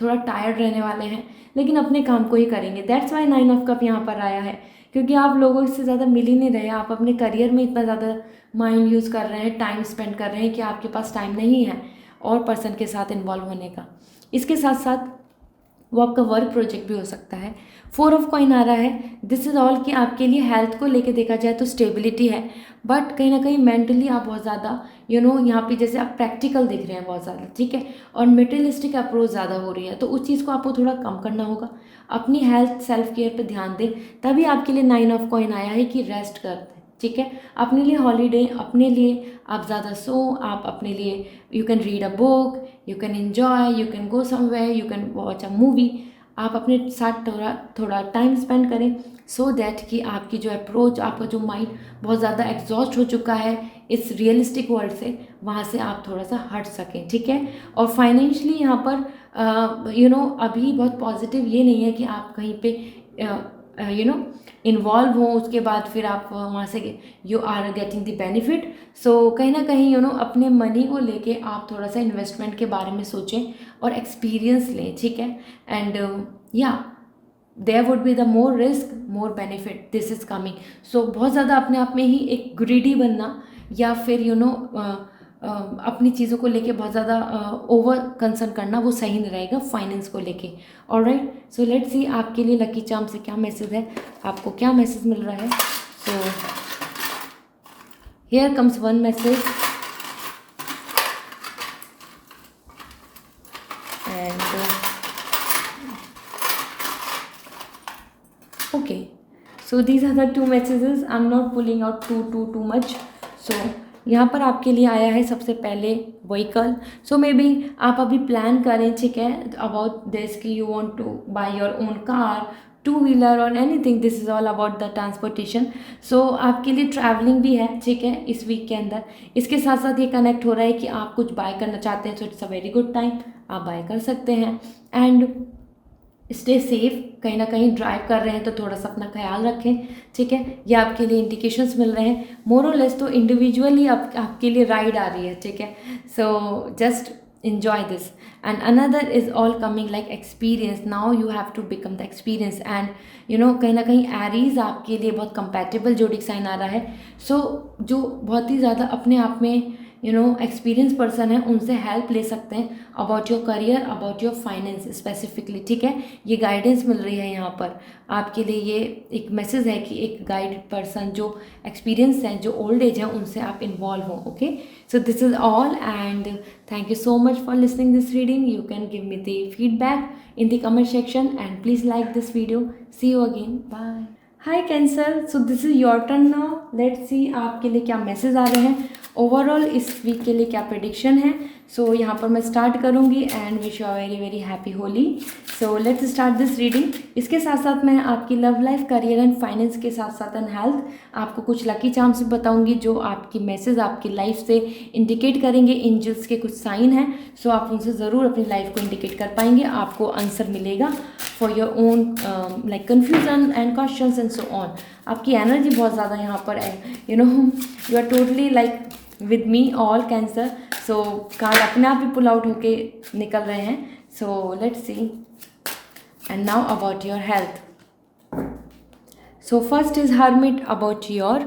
थोड़ा टायर्ड रहने वाले हैं, लेकिन अपने काम को ही करेंगे। दैट्स वाई 9 ऑफ कप यहाँ पर आया है, क्योंकि आप लोगों से ज़्यादा मिल ही नहीं रहे, आप अपने करियर में इतना ज़्यादा माइंड यूज़ कर रहे हैं, टाइम स्पेंड कर रहे हैं कि आपके पास टाइम नहीं है और पर्सन के साथ इन्वॉल्व होने का। इसके साथ साथ वो आपका वर्क प्रोजेक्ट भी हो सकता है। 4 ऑफ कॉइन आ रहा है, दिस इज़ ऑल कि आपके लिए हेल्थ को लेके देखा जाए तो स्टेबिलिटी है, बट कहीं ना कहीं मेंटली आप बहुत ज़्यादा यहाँ पे जैसे आप प्रैक्टिकल दिख रहे हैं बहुत ज़्यादा, ठीक है, और मटेरियलिस्टिक अप्रोच ज़्यादा हो रही है, तो उस चीज़ को आपको थोड़ा कम करना होगा। अपनी हेल्थ, सेल्फ केयर पे ध्यान दें। तभी आपके लिए 9 ऑफ कॉइन आया है कि रेस्ट करते हैं, ठीक है, अपने लिए हॉलीडे, अपने लिए आप ज़्यादा सो, आप अपने लिए you can read a book, you can enjoy, you can go somewhere, you can watch a movie, आप अपने साथ थोड़ा टाइम स्पेंड करें, सो दैट कि आपकी जो अप्रोच, आपका जो माइंड बहुत ज़्यादा एग्जॉस्ट हो चुका है इस रियलिस्टिक वर्ल्ड से, वहाँ से आप थोड़ा सा हट सकें, ठीक है। और फाइनेंशियली यहाँ पर अभी बहुत पॉजिटिव ये नहीं है कि आप कहीं पे इन्वॉल्व हो, उसके बाद फिर आप वहाँ से you are getting the benefit. So कहीं ना कहीं अपने मनी को लेके आप थोड़ा सा इन्वेस्टमेंट के बारे में सोचें और एक्सपीरियंस लें, ठीक है। And there would be the more risk more benefit, this is coming. So बहुत ज़्यादा अपने आप में ही एक ग्रीडी बनना या फिर अपनी चीज़ों को लेके बहुत ज़्यादा ओवर कंसर्न करना, वो सही नहीं रहेगा फाइनेंस को लेके। ऑलराइट, सो लेट्स सी आपके लिए लकी चार्म से क्या मैसेज है, आपको क्या मैसेज मिल रहा है। सो here comes one message and okay, so these are the two messages. I'm not pulling out too much. So यहाँ पर आपके लिए आया है सबसे पहले व्हीकल। सो मे बी आप अभी प्लान करें, ठीक है, अबाउट दिस कि you want to buy your own car, 2 wheeler or anything, this is all about the transportation. So आपके लिए ट्रैवलिंग भी है, ठीक है, इस वीक के अंदर। इसके साथ साथ ये कनेक्ट हो रहा है कि आप कुछ बाय करना चाहते हैं, सो it's a very good time, आप बाय कर सकते हैं। एंड स्टे सेफ, कहीं ना कहीं ड्राइव कर रहे हैं तो थोड़ा सा अपना ख्याल रखें, ठीक है। ये आपके लिए इंडिकेशंस मिल रहे हैं, मोर और लेस तो इंडिविजुअली आपके लिए राइड आ रही है, ठीक है। So just enjoy this, and another is all coming like experience. Now you have to become the experience, and कहीं ना कहीं एरीज आपके लिए बहुत कंपैटिबल जोडिक साइन आ रहा है। सो जो बहुत ही ज़्यादा अपने आप में एक्सपीरियंस पर्सन है, उनसे हेल्प ले सकते हैं about your career, about your finance specifically, ठीक है। ये गाइडेंस मिल रही है यहाँ पर आपके लिए। ये एक मैसेज है कि एक गाइड पर्सन जो एक्सपीरियंस है, जो ओल्ड एज है, उनसे आप इन्वॉल्व हो, okay. So this is all, and thank you so much for listening this reading. You can give me the feedback in the comment section, and please like this video. See you again. Bye. Hi Cancer, so this is your turn now. Let's see आपके लिए क्या message आ रहे हैं, overall इस week के लिए क्या प्रेडिक्शन है। सो यहाँ पर मैं स्टार्ट करूँगी, and wish you a very very happy Holi. So let's start this reading. इसके साथ साथ मैं आपकी love life, career and finance के साथ साथ एंड हेल्थ, आपको कुछ लकी चार्म्स भी बताऊंगी जो आपकी मैसेज आपकी लाइफ से इंडिकेट करेंगे। एंजल्स के कुछ साइन हैं, सो आप उनसे ज़रूर अपनी लाइफ को इंडिकेट कर पाएंगे, आपको आंसर मिलेगा for your own like confusion and questions and so on. आपकी एनर्जी बहुत ज़्यादा यहाँ पर है, you are totally like with me all Cancer. So card अपने आप ही पुल आउट होके निकल रहे हैं। So let's see, and now about your health. So first is hermit about your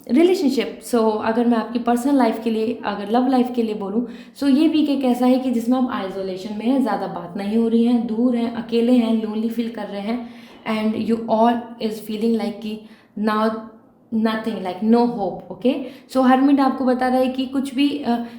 relationship. So अगर मैं आपकी पर्सनल लाइफ के लिए, अगर लव लाइफ के लिए बोलूँ, सो ये वीक एक ऐसा है कि जिसमें आप आइसोलेशन में हैं, ज़्यादा बात नहीं हो रही हैं, दूर हैं, अकेले हैं, लोनली फील कर रहे हैं, and you all is feeling like कि now nothing, like no hope. Okay, so hermit आपको बता रहा है कि कुछ भी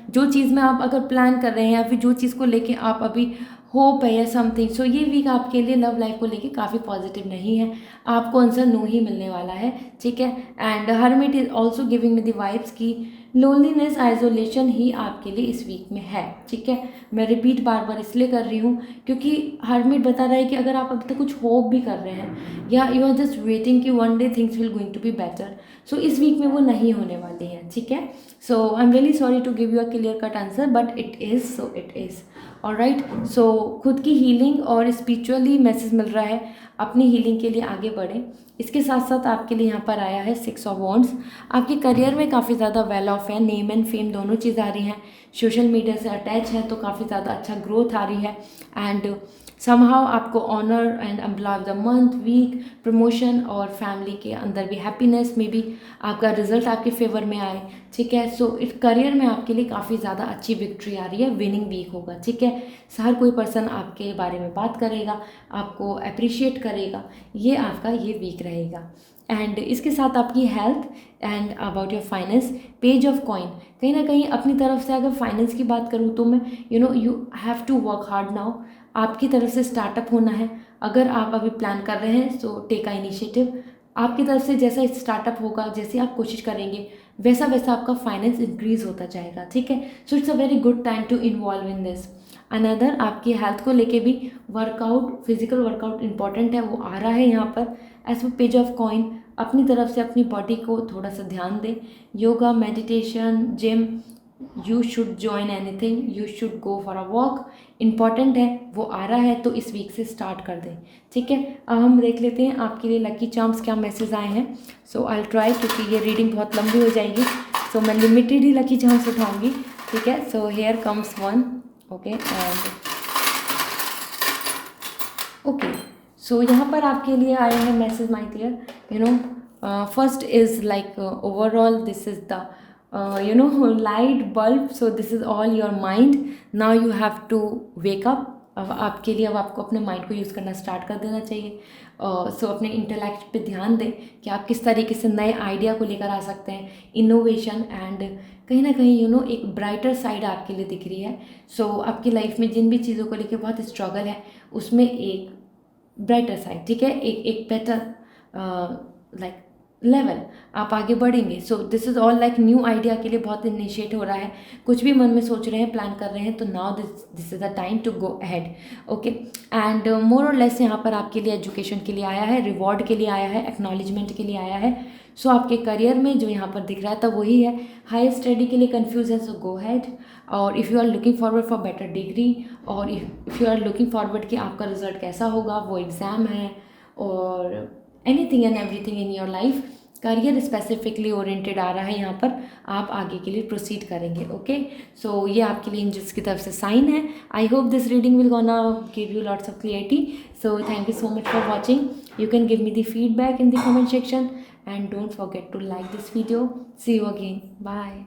जो चीज़ में आप अगर प्लान कर रहे हैं या फिर जो चीज़ को लेके आप अभी होप है या समथिंग, सो ये वीक आपके लिए लव लाइफ को लेके काफ़ी पॉजिटिव नहीं है. आपको आंसर नो ही मिलने वाला है. ठीक है. And hermit is also giving me the vibes की लोनलीनेस, आइसोलेशन ही आपके लिए इस वीक में है. ठीक है. मैं रिपीट बार बार इसलिए कर रही हूँ क्योंकि हर्मिट बता रहा है कि अगर आप अभी तक कुछ होप भी कर रहे हैं या यू आर जस्ट वेटिंग कि one day things will going to be better, so इस वीक में वो नहीं होने वाली है. ठीक है. So I am really sorry to give you a clear cut answer, but it is, so it is. Alright. So खुद की हीलिंग और स्पिरिचुअली मैसेज मिल रहा है, अपनी हीलिंग के लिए आगे बढ़ें. इसके साथ साथ आपके लिए यहाँ पर आया है 6 ऑफ वॉन्ड्स. आपके करियर में काफ़ी ज़्यादा वेल ऑफ है, नेम एंड फेम दोनों चीज़ आ रही हैं. सोशल मीडिया से अटैच है तो काफ़ी ज़्यादा अच्छा ग्रोथ आ रही है. एंड समहाउ आपको honour and employ of the month, week, promotion और फैमिली के अंदर भी हैप्पीनेस में भी आपका रिजल्ट आपके फेवर में आए. ठीक है. सो इस करियर में आपके लिए काफ़ी ज़्यादा अच्छी विक्ट्री आ रही है, विनिंग वीक होगा. ठीक है. हर कोई पर्सन आपके बारे में बात करेगा, आपको अप्रिशिएट करेगा, ये आपका ये वीक रहेगा. एंड इसके साथ आपकी health and about your finance, page of coin. कहीं ना कहीं अपनी तरफ से अगर फाइनेंस की बात करूँ तो मैं you have to work hard now. आपकी तरफ से स्टार्टअप होना है. अगर आप अभी प्लान कर रहे हैं सो टेक अ इनिशिएटिव. आपकी तरफ से जैसा स्टार्टअप होगा, जैसे आप कोशिश करेंगे, वैसा वैसा आपका फाइनेंस इंक्रीज होता जाएगा. ठीक है. So it's a very good time to involve in this. Another आपकी हेल्थ को लेके भी वर्कआउट, फिजिकल वर्कआउट इंपॉर्टेंट है, वो आ रहा है यहाँ पर as per page of coin. अपनी तरफ से अपनी बॉडी को थोड़ा सा ध्यान दें. Yoga, meditation, gym, you should join anything, you should go for a walk, important है, वो आ रहा है तो इस वीक से स्टार्ट कर दें. ठीक है. अब हम देख लेते हैं आपके लिए लकी चार्म्स क्या मैसेज आए हैं. सो आई विल ट्राई, क्योंकि ये रीडिंग बहुत लंबी हो जाएगी, सो मैं लिमिटेड ही लकी चार्म्स उठाऊंगी. ठीक है. So here comes one. Okay. And okay, so यहाँ पर आपके लिए आए हैं message my dear. First is like overall this is the light bulb. So this is all your mind. Now you have to wake up. अब आपके लिए, अब आपको अपने माइंड को यूज़ करना स्टार्ट कर देना चाहिए. सो अपने इंटेलेक्ट पे ध्यान दें कि आप किस तरीके से नए आइडिया को लेकर आ सकते हैं, इनोवेशन. एंड कहीं ना कहीं एक ब्राइटर साइड आपके लिए दिख रही है. सो आपकी लाइफ में जिन भी चीज़ों को लेकर बहुत स्ट्रगल है, उसमें एक ब्राइटर साइड, ठीक है, एक बेटर लाइक लेवल आप आगे बढ़ेंगे. सो this is all like new idea के लिए बहुत इनिशिएट हो रहा है. कुछ भी मन में सोच रहे हैं, प्लान कर रहे हैं, तो now this is the time to go ahead. Okay. And more और लेस यहाँ पर आपके लिए एजुकेशन के लिए आया है, रिवॉर्ड के लिए आया है, एक्नॉलेजमेंट के लिए आया है. सो आपके करियर में जो यहाँ पर दिख रहा था वही है. हायर स्टडी के लिए कन्फ्यूज है, सो गो हैड. और if you are looking forward for better degree, और if you are looking forward कि आपका रिजल्ट कैसा होगा, वो एग्ज़ाम है, और anything and everything in your life, career specifically oriented आ रहा है यहाँ पर, आप आगे के लिए प्रोसीड करेंगे. ओके. सो ये आपके लिए एंजल्स की तरफ से साइन है. आई hope this reading will gonna give you lots of clarity. So thank you so much for watching. You can give me the feedback in the comment section, and don't forget to like this video. See you again. Bye.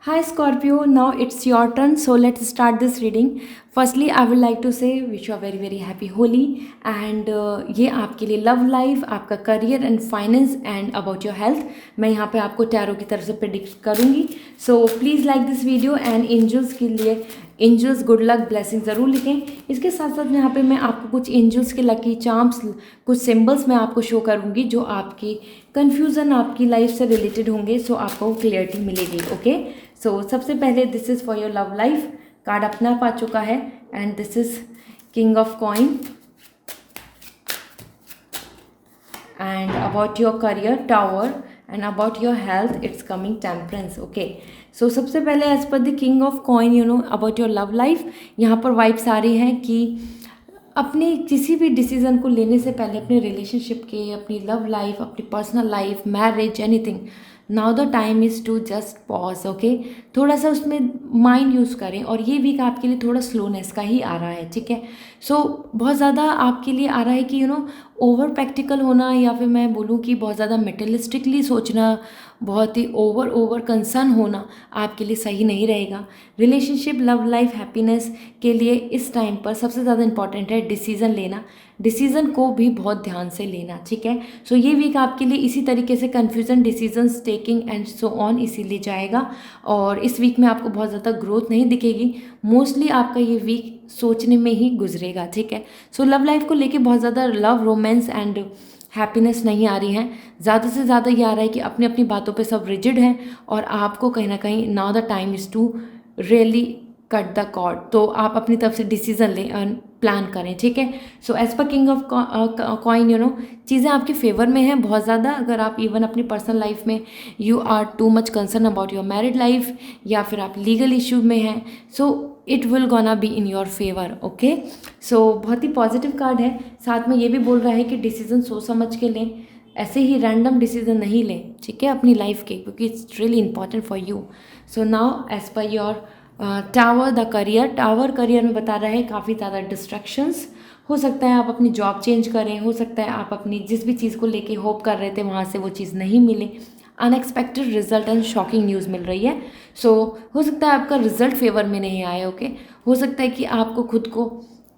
Hi Scorpio, now it's your turn, so let's start this reading. Firstly, I would like to say wish you a very very happy Holi. And ये आपके लिए love life, आपका career and finance and about your health मैं यहाँ पे आपको tarot की तरफ से प्रेडिक्ट करूँगी. So please like this video. And angels के लिए एंजल्स गुड लक ब्लेसिंग ज़रूर लिखें. इसके साथ साथ यहाँ पे मैं आपको कुछ एंजल्स के लकी चार्म्स, कुछ सिंबल्स मैं आपको शो करूँगी जो आपकी कन्फ्यूज़न आपकी लाइफ से रिलेटेड होंगे. सो आपको क्लियरिटी मिलेगी. ओके. सो सबसे पहले this is for your love life. Card अपना आप आ चुका है. And this is king of coin. And about your career tower. And about your health it's coming temperance. Okay. So सबसे पहले एज पर the king of coin about your love life, यहाँ पर वाइब्स आ रही हैं कि अपने किसी भी डिसीज़न को लेने से पहले अपने रिलेशनशिप के, अपनी लव लाइफ, अपनी personal life, marriage, anything, now the time is to just pause. Okay. थोड़ा सा उसमें माइंड यूज़ करें. और ये वीक आपके लिए थोड़ा स्लोनेस का ही आ रहा है. ठीक है. सो बहुत ज़्यादा आपके लिए आ रहा है कि ओवर प्रैक्टिकल होना या फिर मैं बोलूँ कि बहुत ज़्यादा मटेरियलिस्टिकली सोचना, बहुत ही ओवर कंसर्न होना आपके लिए सही नहीं रहेगा। रिलेशनशिप, लव लाइफ, हैप्पीनेस के लिए इस टाइम पर सबसे ज़्यादा इंपॉर्टेंट है डिसीज़न लेना। डिसीज़न को भी बहुत ध्यान से लेना, ठीक है। सो ये वीक आपके लिए इसी तरीके से confusion, decisions taking and so on इसीलिए जाएगा, और इस वीक में आपको बहुत ज़्यादा ग्रोथ नहीं दिखेगी। मोस्टली आपका ये वीक सोचने में ही गुजरेगा, ठीक है। सो लव लाइफ को लेके बहुत ज़्यादा लव, रोमांस एंड हैप्पीनेस नहीं आ रही हैं। ज़्यादा से ज़्यादा ये आ रहा है कि अपनी अपनी बातों पे सब रिजिड हैं, और आपको कहीं ना कहीं now the time is to really cut the cord. तो आप अपनी तरफ से डिसीजन लें, प्लान करें, ठीक है। So as per king of coin, you know, चीज़ें आपके फेवर में हैं बहुत ज़्यादा। अगर आप इवन अपनी पर्सनल लाइफ में you are too much concern about your married life, या फिर आप लीगल इशू में हैं, so it will gonna be in your favour, okay. So बहुत ही पॉजिटिव कार्ड है। साथ में ये भी बोल रहा है कि डिसीजन सोच समझ के लें, ऐसे ही रैंडम डिसीजन नहीं लें, ठीक है, अपनी लाइफ के, क्योंकि it's really important for you. So now as per your tower, the career, tower career में बता रहा है काफ़ी ज़्यादा डिस्ट्रैक्शंस। हो सकता है आप अपनी जॉब चेंज करें, हो सकता है आप अपनी जिस भी चीज़ को लेके होप कर रहे थे वहाँ से वो चीज़ नहीं मिले। Unexpected result and shocking news मिल रही है। सो हो सकता है आपका रिजल्ट फेवर में नहीं आए, ओके। हो सकता है कि आपको खुद को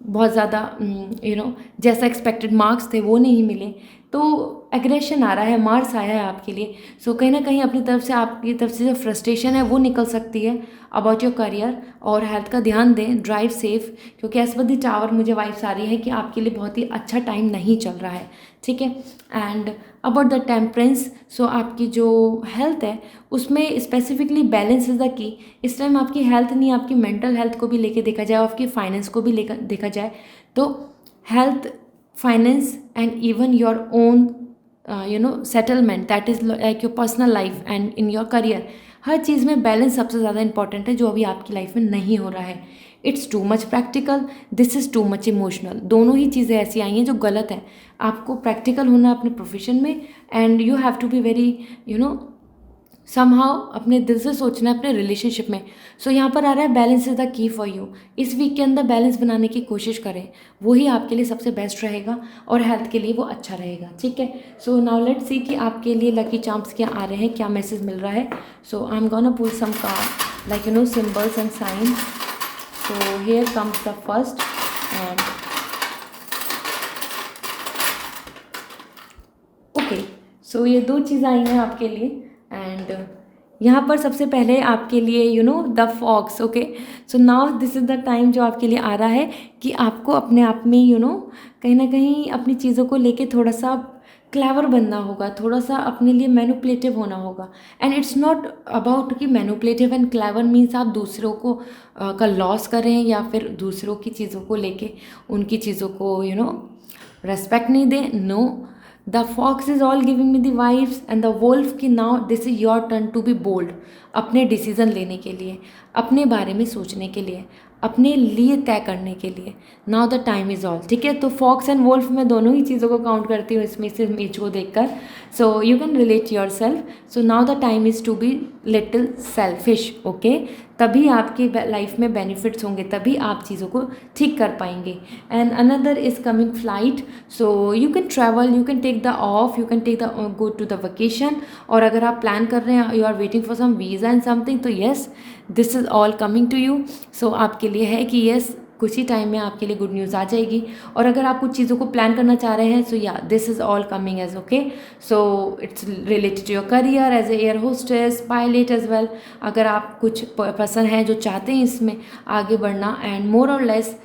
बहुत ज़्यादा यू नो जैसा एक्सपेक्टेड मार्क्स थे वो नहीं मिले, तो एग्रेशन आ रहा है, मार्स आया है आपके लिए। सो कहीं ना कहीं अपनी तरफ से, आपकी तरफ से जो फ्रस्ट्रेशन है वो निकल सकती है अबाउट योर करियर। और हेल्थ का ध्यान दें, ड्राइव सेफ, क्योंकि एज पर द टावर मुझे वाइब्स आ रही है कि आपके लिए बहुत ही अच्छा टाइम नहीं चल रहा है, ठीक है। एंड अबाउट द टेम्परेंस, सो आपकी जो हेल्थ है उसमें specifically balance is the key. इस टाइम आपकी हेल्थ नहीं, आपकी मेंटल हेल्थ को भी लेके देखा जाए, आपकी फाइनेंस को भी लेकर देखा जाए, तो health, finance and even your own settlement, that is like your personal life and in your career, हर चीज़ में बैलेंस सबसे ज़्यादा इंपॉर्टेंट है, जो अभी आपकी लाइफ में नहीं हो रहा है। It's too much practical, this is too much emotional. दोनों ही चीज़ें ऐसी आई हैं जो गलत है। आपको प्रैक्टिकल होना है अपने प्रोफेशन में, and you have to be very somehow अपने दिल से सोचना है अपने रिलेशनशिप में। सो यहाँ पर आ रहा है balance is the key for you. इस वीक के अंदर बैलेंस बनाने की कोशिश करें, वही आपके लिए सबसे बेस्ट रहेगा, और हेल्थ के लिए वो अच्छा रहेगा, ठीक है। सो नाउ लेट्स सी कि आपके लिए लकी चार्म्स क्या आ रहे हैं, क्या मैसेज मिल रहा है। So I am gonna pull some card like symbols and sign. So here comes the first, and okay, so ये दो चीज़ें आई हैं आपके लिए, एंड यहाँ पर सबसे पहले आपके लिए the fox, okay. So now this is the time जो आपके लिए आ रहा है कि आपको अपने आप में कहीं ना कहीं अपनी चीज़ों को लेके थोड़ा सा क्लेवर बनना होगा, थोड़ा सा अपने लिए मैनिपुलेटिव होना होगा। एंड इट्स नॉट अबाउट कि मैनिपुलेटिव एंड क्लेवर मीन्स आप दूसरों को का लॉस करें, या फिर दूसरों की चीज़ों को लेके उनकी चीज़ों को रेस्पेक्ट नहीं दें। No, the fox is all giving me the vibes and the wolf की now this is your turn to be bold. अपने डिसीजन लेने के लिए, अपने बारे में सोचने के लिए, अपने लिए तय करने के लिए now the time is all, ठीक है। तो फॉक्स एंड वोल्फ मैं दोनों ही चीज़ों को काउंट करती हूँ इसमें, इस इमेज को देखकर। So you can relate your self. So now the time is to be little selfish, okay. तभी आपकी लाइफ में बेनिफिट्स होंगे, तभी आप चीज़ों को ठीक कर पाएंगे। And another is coming flight. So you can travel, you can take the off, you can take the go to the vacation. और अगर आप प्लान कर रहे हैं, you are waiting for some visa and something, तो yes, this is all coming to you. सो आपके लिए है कि येस, कुछ ही टाइम में आपके लिए गुड न्यूज़ आ जाएगी। और अगर आप कुछ चीज़ों को प्लान करना चाह रहे हैं, सो या this is all coming as, okay. So it's related to your career as a air hostess, pilot as well. अगर आप कुछ पर्सन हैं जो चाहते हैं इसमें आगे बढ़ना, एंड मोर और less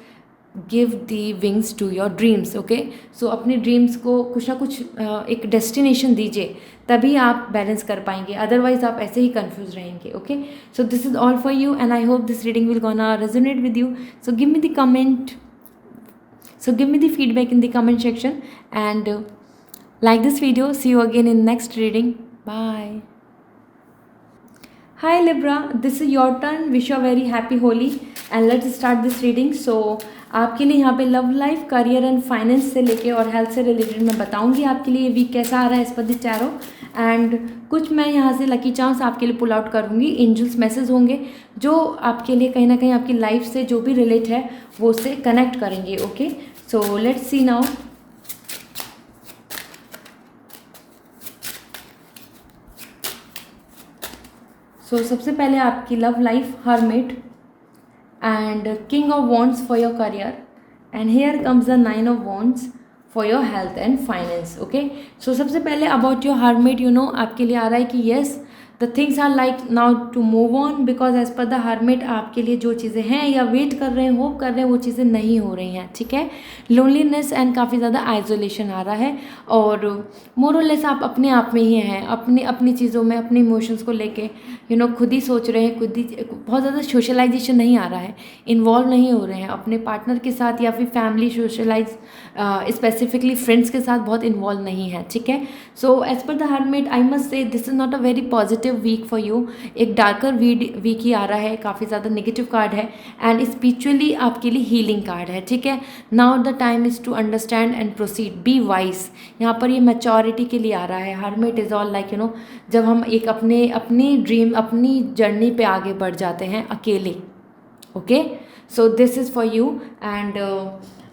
give the wings to your dreams, okay. So अपने ड्रीम्स को कुछ ना कुछ एक डेस्टिनेशन दीजिए, तभी आप बैलेंस कर पाएंगे, अदरवाइज आप ऐसे ही कंफ्यूज रहेंगे, okay. So this is all for you, and I hope this reading will gonna resonate with you. So give me the comment, so give me the feedback in the comment section, and like this video. See you again in next reading. Bye. Hi Libra, this is your turn. Wish you a very happy Holi, and let's start this reading. So आपके लिए यहाँ पे love life, career and finance से लेके और health से related मैं बताऊंगी आपके लिए ये वीक कैसा आ रहा है इस पर द टैरो। एंड कुछ मैं यहाँ से लकी चांस आपके लिए पुल आउट करूँगी, एंजल्स मैसेज होंगे जो आपके लिए कहीं ना कहीं आपकी लाइफ से जो भी रिलेट है वो उससे कनेक्ट करेंगे, okay. So let's see now. So सबसे पहले आपकी love life, hermit and king of wands for your career, and here comes the nine of wands for your health and finance. Okay, so सबसे पहले about your hermit, आपके लिए आ रहा है कि yes, the things are like now to move on because as per the hermit आपके लिए जो चीज़ें हैं या वेट कर रहे हैं, होप कर रहे हैं, वो चीज़ें नहीं हो रही हैं. ठीक है, लोनलीनेस एंड काफ़ी ज़्यादा आइसोलेशन आ रहा है और मोर और लेस आप अपने आप में ही हैं, अपनी चीज़ों में, अपने इमोशंस को लेके खुद ही सोच रहे हैं, खुद ही बहुत ज़्यादा सोशलाइजेशन नहीं आ रहा है, इन्वॉल्व नहीं हो रहे हैं अपने पार्टनर के साथ या फिर फैमिली सोशलाइज स्पेसिफिकली फ्रेंड्स के साथ बहुत इन्वॉल्व नहीं है. ठीक है, सो एज पर the hermit I must say this is not a very positive week for you. एक डार्कर वीक ही आ रहा है, काफ़ी ज़्यादा नेगेटिव कार्ड है एंड स्पिरिचुअली आपके लिए हीलिंग कार्ड है. ठीक है, now the time is to understand and proceed, be wise. यहाँ पर ये मैच्योरिटी के लिए आ रहा है. हर्मिट इज़ ऑल लाइक जब हम एक अपनी ड्रीम, अपनी जर्नी पे आगे बढ़ जाते हैं अकेले. Okay, so this is for you and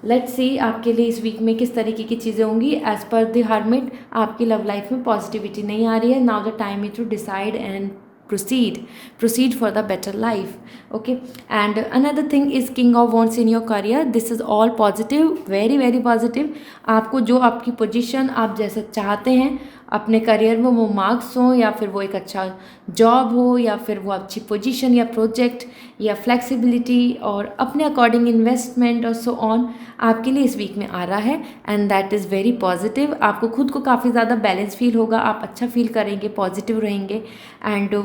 let's see आपके लिए इस वीक में किस तरीके की चीज़ें होंगी. एज पर द हर्मिट आपकी लव लाइफ में पॉजिटिविटी नहीं आ रही है. Now the time is to decide and proceed for the better life. Okay, and another thing is king of wands in your career. This is all positive, very very positive. आपको जो आपकी position आप जैसे चाहते हैं अपने career में, वो मार्क्स हो या फिर वो एक अच्छा जॉब हो या फिर वो अच्छी पोजीशन या प्रोजेक्ट या फ्लेक्सिबिलिटी और अपने अकॉर्डिंग इन्वेस्टमेंट और सो ऑन, आपके लिए इस वीक में आ रहा है and that is very positive. आपको खुद को काफ़ी ज़्यादा बैलेंस फील होगा, आप अच्छा फील करेंगे, पॉजिटिव रहेंगे एंड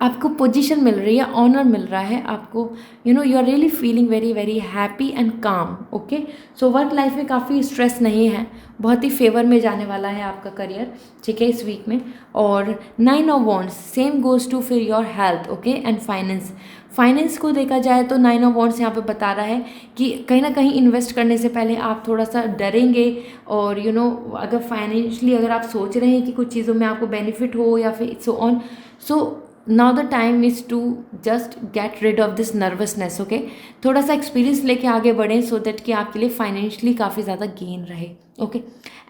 आपको पोजीशन मिल रही है, ऑनर मिल रहा है आपको, you are really feeling very very happy and calm. Okay, so work life में काफ़ी स्ट्रेस नहीं है, बहुत ही फेवर में जाने वाला है आपका करियर. ठीक है, इस वीक में. और 9 of wands same goes to फिर your health. Okay, and finance को देखा जाए तो 9 ऑफ वॉन्ड्स यहाँ पे बता रहा है कि कहीं ना कहीं इन्वेस्ट करने से पहले आप थोड़ा सा डरेंगे और अगर फाइनेंशियली अगर आप सोच रहे हैं कि कुछ चीज़ों में आपको बेनिफिट हो या फिर so on, so now the time is to just get rid of this nervousness. Okay, थोड़ा सा एक्सपीरियंस लेके आगे बढ़ें सो दैट कि आपके लिए फाइनेंशियली काफ़ी ज़्यादा गेन रहे. ओके,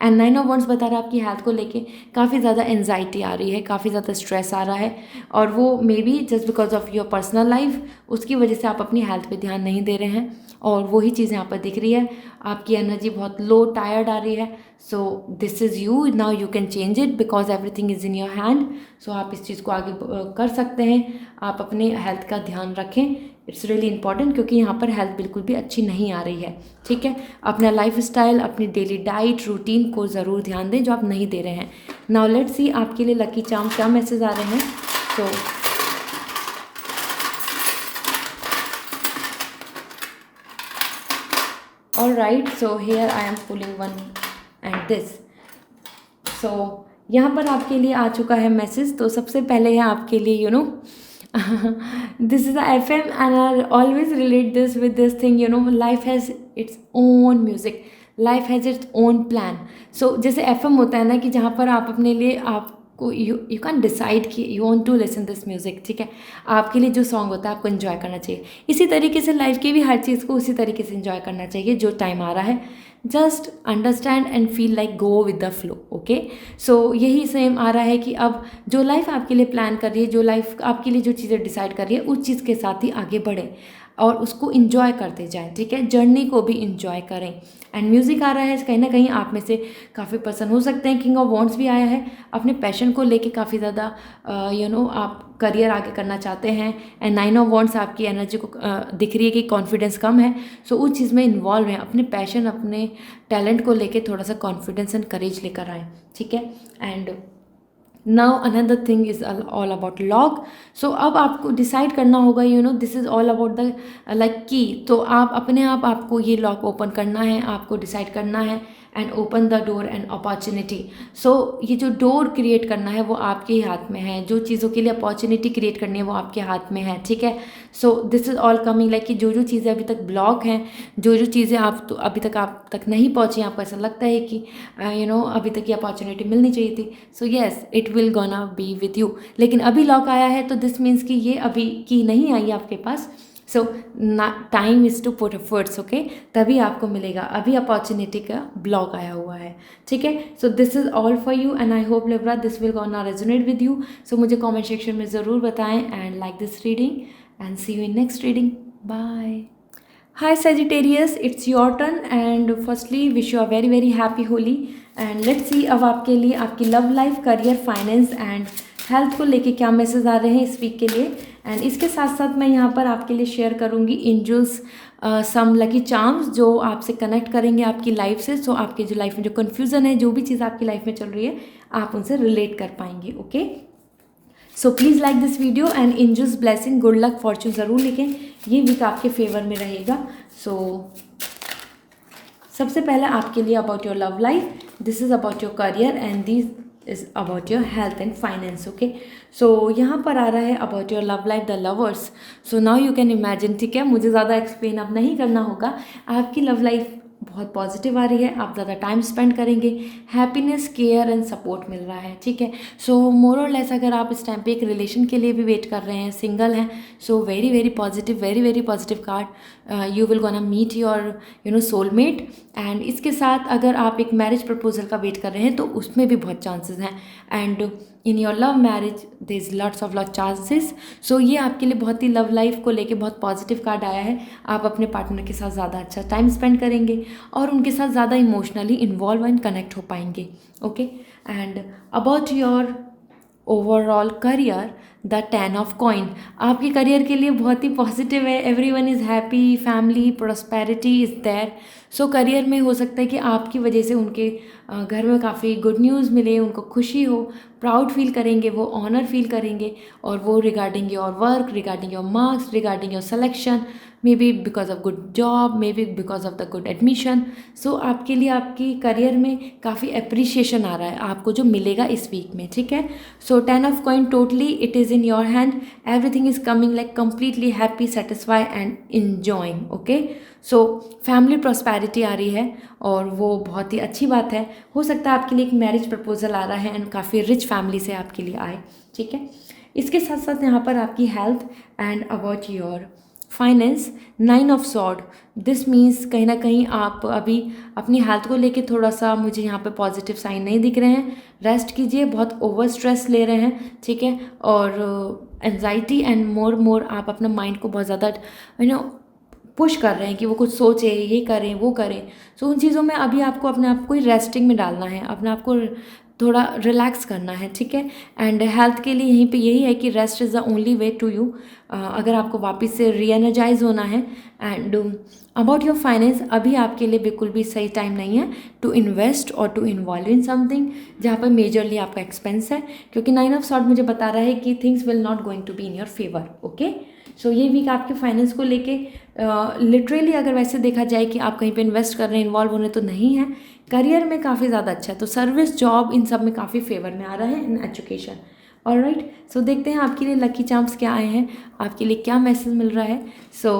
एंड 9 ऑफ वॉन्ड्स बता रहा है आपकी हेल्थ को लेके काफ़ी ज़्यादा एंजाइटी आ रही है, काफ़ी ज़्यादा स्ट्रेस आ रहा है और वो may be just because of your personal life, उसकी वजह से आप अपनी हेल्थ पे ध्यान नहीं दे रहे हैं और वही चीज़ यहाँ पर दिख रही है. आपकी एनर्जी बहुत लो, टायर्ड आ रही है. So this is you, now you can change it because everything is in your hand. So आप इस चीज़ को आगे कर सकते हैं. आप अपने हेल्थ का ध्यान रखें, इट्स रियली इंपॉर्टेंट क्योंकि यहाँ पर हेल्थ बिल्कुल भी अच्छी नहीं आ रही है. ठीक है, अपना लाइफ स्टाइल, अपनी डेली डाइट रूटीन को ज़रूर ध्यान दें जो आप नहीं दे रहे हैं. नाउ लेट्स सी आपके लिए लकी चार्म क्या मैसेज आ रहे हैं. सो all right, so here I am pulling one and this. so यहाँ पर आपके लिए आ चुका है मैसेज. तो सबसे पहले है आपके लिए this is a FM and I always relate this with this thing, life has its own music, life has its own plan. so जैसे FM होता है ना कि जहाँ पर आप अपने लिए आपको यू कैन डिसाइड कि you want to listen this music. ठीक है, आपके लिए जो सॉन्ग होता है आपको इन्जॉय करना चाहिए. इसी तरीके से लाइफ की भी हर चीज़ को उसी तरीके से इन्जॉय करना चाहिए. जो टाइम आ रहा है just understand and feel like go with the flow. Okay, so यही सेम आ रहा है कि अब जो लाइफ आपके लिए प्लान कर रही है, जो लाइफ आपके लिए जो चीज़ें डिसाइड कर रही है, उस चीज़ के साथ ही आगे बढ़ें और उसको इन्जॉय करते जाएं. ठीक है, जर्नी को भी इन्जॉय करें. एंड म्यूज़िक आ रहा है, कहीं ना कहीं आप में से काफ़ी पर्सन हो सकते हैं किंग ऑफ वॉन्ड्स भी आया है, अपने पैशन को लेके काफ़ी ज़्यादा आप करियर आगे करना चाहते हैं. एंड 9 ऑफ वॉन्ड्स आपकी एनर्जी को दिख रही है कि कॉन्फिडेंस कम है. सो उस चीज़ में इन्वॉल्व हैं, अपने पैशन, अपने टैलेंट को लेके थोड़ा सा कॉन्फिडेंस एंड करेज लेकर आएँ. ठीक है, and now another thing is all about lock. So अब आपको डिसाइड करना होगा, this is all about the like key. तो आप अपने आप आपको ये लॉक ओपन करना है, आपको डिसाइड करना है and open the door and opportunity. So ये जो डोर क्रिएट करना है वो आपके ही हाथ में है, जो चीज़ों के लिए अपॉर्चुनिटी क्रिएट करनी है वो आपके हाथ में है. ठीक है, so this is all coming like कि जो चीज़ें अभी तक ब्लॉक हैं, जो चीज़ें आप तो अभी तक आप तक नहीं पहुँची, आपको ऐसा लगता है कि अभी तक ये अपॉर्चुनिटी मिलनी चाहिए थी. So yes, it will gonna B with you. लेकिन अभी लॉक आया है तो दिस मीन्स कि ये अभी की नहीं आई आपके पास. So time is to put efforts, okay, तभी आपको मिलेगा। अभी अपॉर्चुनिटी का ब्लॉक आया हुआ है, ठीक है। So this is all for you and I hope Libra this will gonna resonate with you. So मुझे कमेंट सेक्शन में ज़रूर बताएं and like this reading and see you in next reading. Bye. Hi Sagittarius, it's your turn and firstly wish you a very very happy Holi and let's see अब आपके लिए आपकी love life, career, finance and health को लेके क्या message आ रहे हैं इस वीक के लिए। एंड इसके साथ साथ मैं यहाँ पर आपके लिए शेयर करूँगी एंजल्स सम लकी चार्म्स जो आपसे कनेक्ट करेंगे आपकी लाइफ से। सो आपकी जो लाइफ में जो कन्फ्यूज़न है, जो भी चीज़ आपकी लाइफ में चल रही है, आप उनसे रिलेट कर पाएंगे, okay. So please like this video and angels blessing, good luck, fortune ज़रूर लिखें। ये वीक आपके फेवर में रहेगा। सो सबसे पहले आपके लिए about your love life, this is about your career and this is about your health and finance, okay. So यहाँ पर आ रहा है about your love life the lovers. So now you can imagine, ठीक है, मुझे ज़्यादा एक्सप्लेन अब नहीं करना होगा। आपकी लव लाइफ बहुत पॉजिटिव आ रही है, आप ज़्यादा टाइम स्पेंड करेंगे, हैप्पीनेस, केयर एंड सपोर्ट मिल रहा है, ठीक है। सो मोर और लेस अगर आप इस टाइम पे एक रिलेशन के लिए भी वेट कर रहे हैं, सिंगल हैं, so very very positive card, you will gonna meet your soulmate. And इसके साथ अगर आप एक मैरिज प्रपोजल का वेट कर रहे हैं तो उसमें भी बहुत चांसेस हैं। And in your love marriage there is lots of chances. So ये आपके लिए बहुत ही लव लाइफ को लेके बहुत पॉजिटिव कार्ड आया है। आप अपने पार्टनर के साथ ज़्यादा अच्छा टाइम स्पेंड करेंगे और उनके साथ ज़्यादा इमोशनली इन्वॉल्व एंड कनेक्ट हो पाएंगे, okay. And about your overall career the 10 of coin, आपके करियर के लिए बहुत ही पॉजिटिव है। Everyone is happy, family, prosperity is there. So career में हो सकता है कि आपकी वजह से उनके घर में काफ़ी गुड न्यूज़ मिले, उनको खुशी हो, प्राउड फील करेंगे, वो ऑनर फील करेंगे, और वो regarding your work, regarding your marks, regarding your selection, maybe because of good job, maybe because of the good admission. So आपके लिए आपकी करियर में काफ़ी अप्रिशिएशन आ रहा है आपको जो मिलेगा इस वीक में, ठीक है। So 10 of coin, totally it is in your hand, everything is coming like completely happy, satisfy and enjoying, okay. So family prosperity आ रही है और वो बहुत ही अच्छी बात है। हो सकता है आपके लिए एक मैरिज प्रपोजल आ रहा है एंड काफ़ी रिच फैमिली से आपके लिए आए, ठीक है। इसके साथ साथ यहाँ पर आपकी health and about your finance, 9 of sword, this means कहीं ना कहीं आप अभी अपनी हेल्थ को लेके थोड़ा सा, मुझे यहाँ पे पॉजिटिव साइन नहीं दिख रहे हैं। रेस्ट कीजिए, बहुत ओवर स्ट्रेस ले रहे हैं, ठीक है। और एंजाइटी एंड मोर आप अपना माइंड को बहुत ज़्यादा पुश कर रहे हैं कि वो कुछ सोचे, ये करें, वो करें। सो उन चीज़ों में अभी आपको अपने आप को रेस्टिंग में डालना है, अपने आप को थोड़ा रिलैक्स करना है, ठीक है। एंड हेल्थ के लिए यहीं पे यही है कि rest is the only way to you, अगर आपको वापस से री एनर्जाइज होना है। एंड अबाउट योर फाइनेंस, अभी आपके लिए बिल्कुल भी सही टाइम नहीं है टू इन्वेस्ट और टू इन्वॉल्व इन समथिंग जहाँ पर मेजरली आपका एक्सपेंस है, क्योंकि 9 ऑफ सॉर्ड मुझे बता रहा है कि things will not going to be in your favour, okay. So ये वीक आपके फाइनेंस को लेके लिटरली अगर वैसे देखा जाए कि आप कहीं पे इन्वेस्ट कर रहे हैं, इन्वॉल्व होने तो नहीं है। करियर में काफ़ी ज़्यादा अच्छा है, तो सर्विस, जॉब, इन सब में काफ़ी फेवर में आ रहा है, इन एजुकेशन। ऑलराइट, सो देखते हैं आपके लिए लकी चार्म्स क्या आए हैं, आपके लिए क्या मैसेज मिल रहा है। So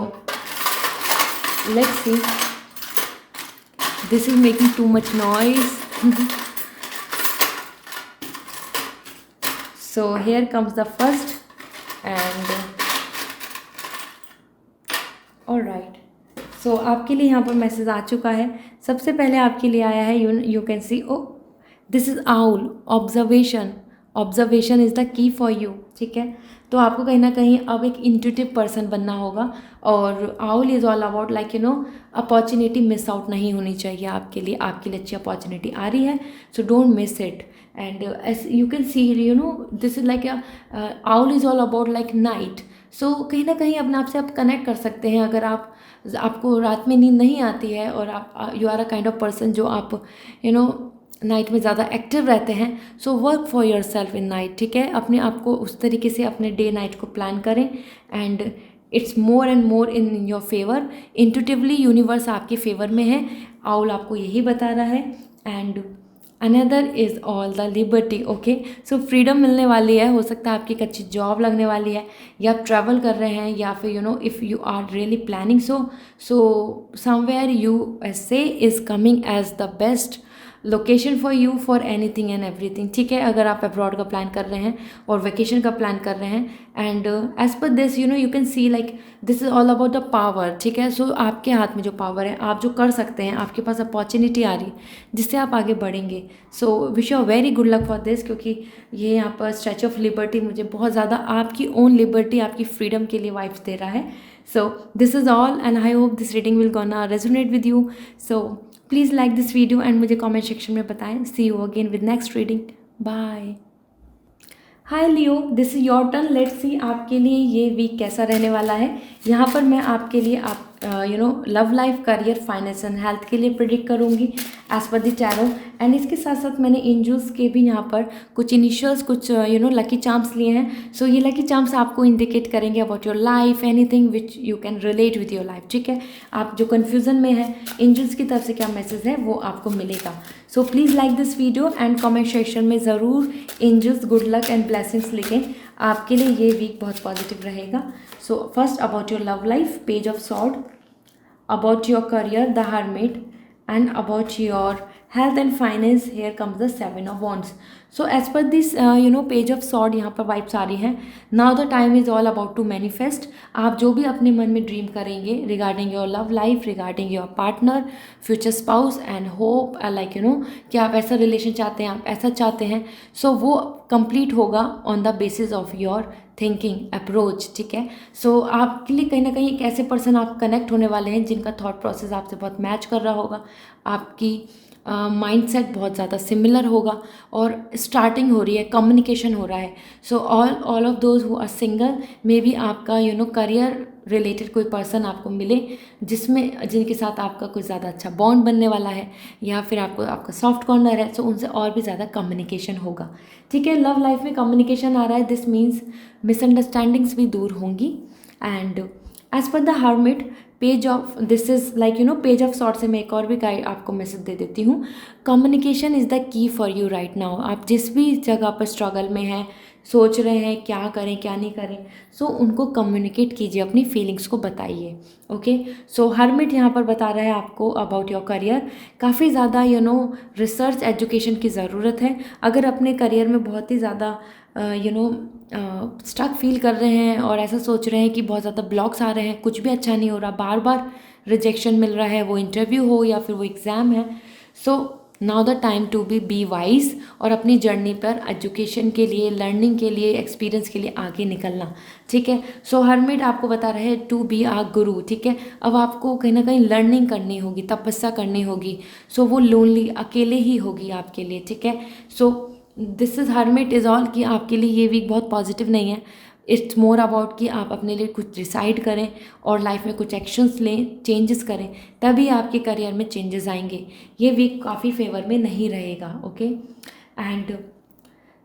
let's see, this is making too much noise. So here comes the first and alright, so आपके लिए यहाँ पर मैसेज आ चुका है। सबसे पहले आपके लिए आया है, you can see, oh this is owl, observation is the key for you, ठीक है। तो आपको कहीं ना कहीं अब एक इंट्यूटिव पर्सन बनना होगा, और owl is all about like opportunity miss out नहीं होनी चाहिए आपके लिए अच्छी अपॉर्चुनिटी आ रही है, so don't miss it. And as you can see this is like owl is all about like night. So कहीं ना कहीं अपने आप से आप कनेक्ट कर सकते हैं। अगर आपको रात में नींद नहीं आती है और आप you are a kind of person जो आप नाइट में ज़्यादा एक्टिव रहते हैं, so work for your self in night, ठीक है। अपने आप को उस तरीके से अपने डे नाइट को प्लान करें and it's more and more in your favour. Intuitively universe आपके फेवर में है, आउल आपको यही बता रहा है। And another is all the liberty, okay. So freedom मिलने वाली है, हो सकता है आपकी एक अच्छी जॉब लगने वाली है, या आप ट्रैवल कर रहे हैं, या फिर if you are really planning so somewhere USA is coming as the best location for you for anything and everything, ठीक है। अगर आप अब्रॉड का प्लान कर रहे हैं और वेकेशन का प्लान कर रहे हैं, and as per this you can see like this is all about the power, ठीक है। सो आपके हाथ में जो पावर है, आप जो कर सकते हैं, आपके पास अपॉर्चुनिटी आ रही है जिससे आप आगे बढ़ेंगे। सो wish you very good luck for this, क्योंकि ये यहाँ पर स्टैचू ऑफ लिबर्टी मुझे बहुत ज़्यादा आपकी ओन लिबर्टी, आपकी फ्रीडम के लिए वाइब्स दे रहा है। So this is all, and I hope this reading will gonna resonate with you. So please like this video and मुझे comment section में बताएं. See you again with next reading. Bye. Hi Leo, this is your turn. Let's see आपके लिए ये week कैसा रहने वाला है। यहाँ पर मैं आपके लिए आप love life, career, finance and health के लिए प्रिडिक्ट करूँगी as per the tarot. And इसके साथ साथ मैंने एंजल्स के भी यहाँ पर कुछ इनिशियल्स, कुछ लकी चार्म्स लिए हैं। सो ये लकी चार्म्स आपको इंडिकेट करेंगे about your life, anything which you can relate with your life, ठीक है। आप जो कन्फ्यूज़न में है, एंजल्स की तरफ से क्या मैसेज है वो आपको मिलेगा। So please like this video and comment section में ज़रूर angels good luck and blessings लिखें। आपके लिए ये वीक बहुत पॉजिटिव रहेगा। So first about your love life, page of sword, about your career, the hermit, and about your health and finance, here comes the seven of wands. So as per this page of sword, यहाँ पर vibes आ रही हैं। now the time is all about to manifest। आप जो भी अपने मन में ड्रीम करेंगे regarding your love life, regarding your partner, future spouse and hope, like कि आप ऐसा रिलेशन चाहते हैं, आप ऐसा चाहते हैं, सो वो कंप्लीट होगा on the basis of your thinking approach, ठीक है। सो आपके लिए कहीं ना कहीं एक ऐसे पर्सन आप कनेक्ट होने वाले हैं जिनका थॉट प्रोसेस आपसे बहुत मैच कर रहा होगा, आपकी माइंडसेट बहुत ज़्यादा सिमिलर होगा, और स्टार्टिंग हो रही है, कम्युनिकेशन हो रहा है। So all of those who are single, maybe आपका करियर रिलेटेड कोई पर्सन आपको मिले जिनके साथ आपका कुछ ज़्यादा अच्छा बॉन्ड बनने वाला है, या फिर आपका सॉफ्ट कॉर्नर है, सो उनसे और भी ज़्यादा कम्युनिकेशन होगा, ठीक है। लव लाइफ में कम्युनिकेशन आ रहा है, दिस मीन्स मिसअंडरस्टैंडिंग्स भी दूर होंगी। एंड एज पर the hermit, page of this is like page of sword से मैं एक और भी गाइड आपको मैसेज दे देती हूँ। Communication is the key for you right now. आप जिस भी जगह पर स्ट्रगल में हैं, सोच रहे हैं क्या करें क्या नहीं करें, सो उनको कम्युनिकेट कीजिए, अपनी फीलिंग्स को बताइए, ओके। सो हर्मिट यहाँ पर बता रहा है आपको अबाउट योर करियर, काफ़ी ज़्यादा रिसर्च एजुकेशन की ज़रूरत है। अगर अपने करियर में बहुत ही ज़्यादा स्टक फील कर रहे हैं और ऐसा सोच रहे हैं कि बहुत ज़्यादा ब्लॉक्स आ रहे हैं, कुछ भी अच्छा नहीं हो रहा, बार बार रिजेक्शन मिल रहा है, वो इंटरव्यू हो या फिर वो एग्ज़ाम है, so now the time to be wise, और अपनी जर्नी पर एजुकेशन के लिए, लर्निंग के लिए, एक्सपीरियंस के लिए आगे निकलना, ठीक है। सो हर्मिट आपको बता रहे हैं टू बी आ गुरु, ठीक है। अब आपको कहीं ना कहीं लर्निंग करनी होगी, तपस्या करनी होगी, सो वो लोनली, अकेले ही होगी आपके लिए, ठीक है। So this is hermit is all कि आपके लिए ये वीक बहुत पॉजिटिव नहीं है। इट्स मोर अबाउट कि आप अपने लिए कुछ डिसाइड करें और लाइफ में कुछ एक्शंस लें, चेंजेस करें, तभी आपके करियर में चेंजेस आएंगे। ये वीक काफ़ी फेवर में नहीं रहेगा, okay. And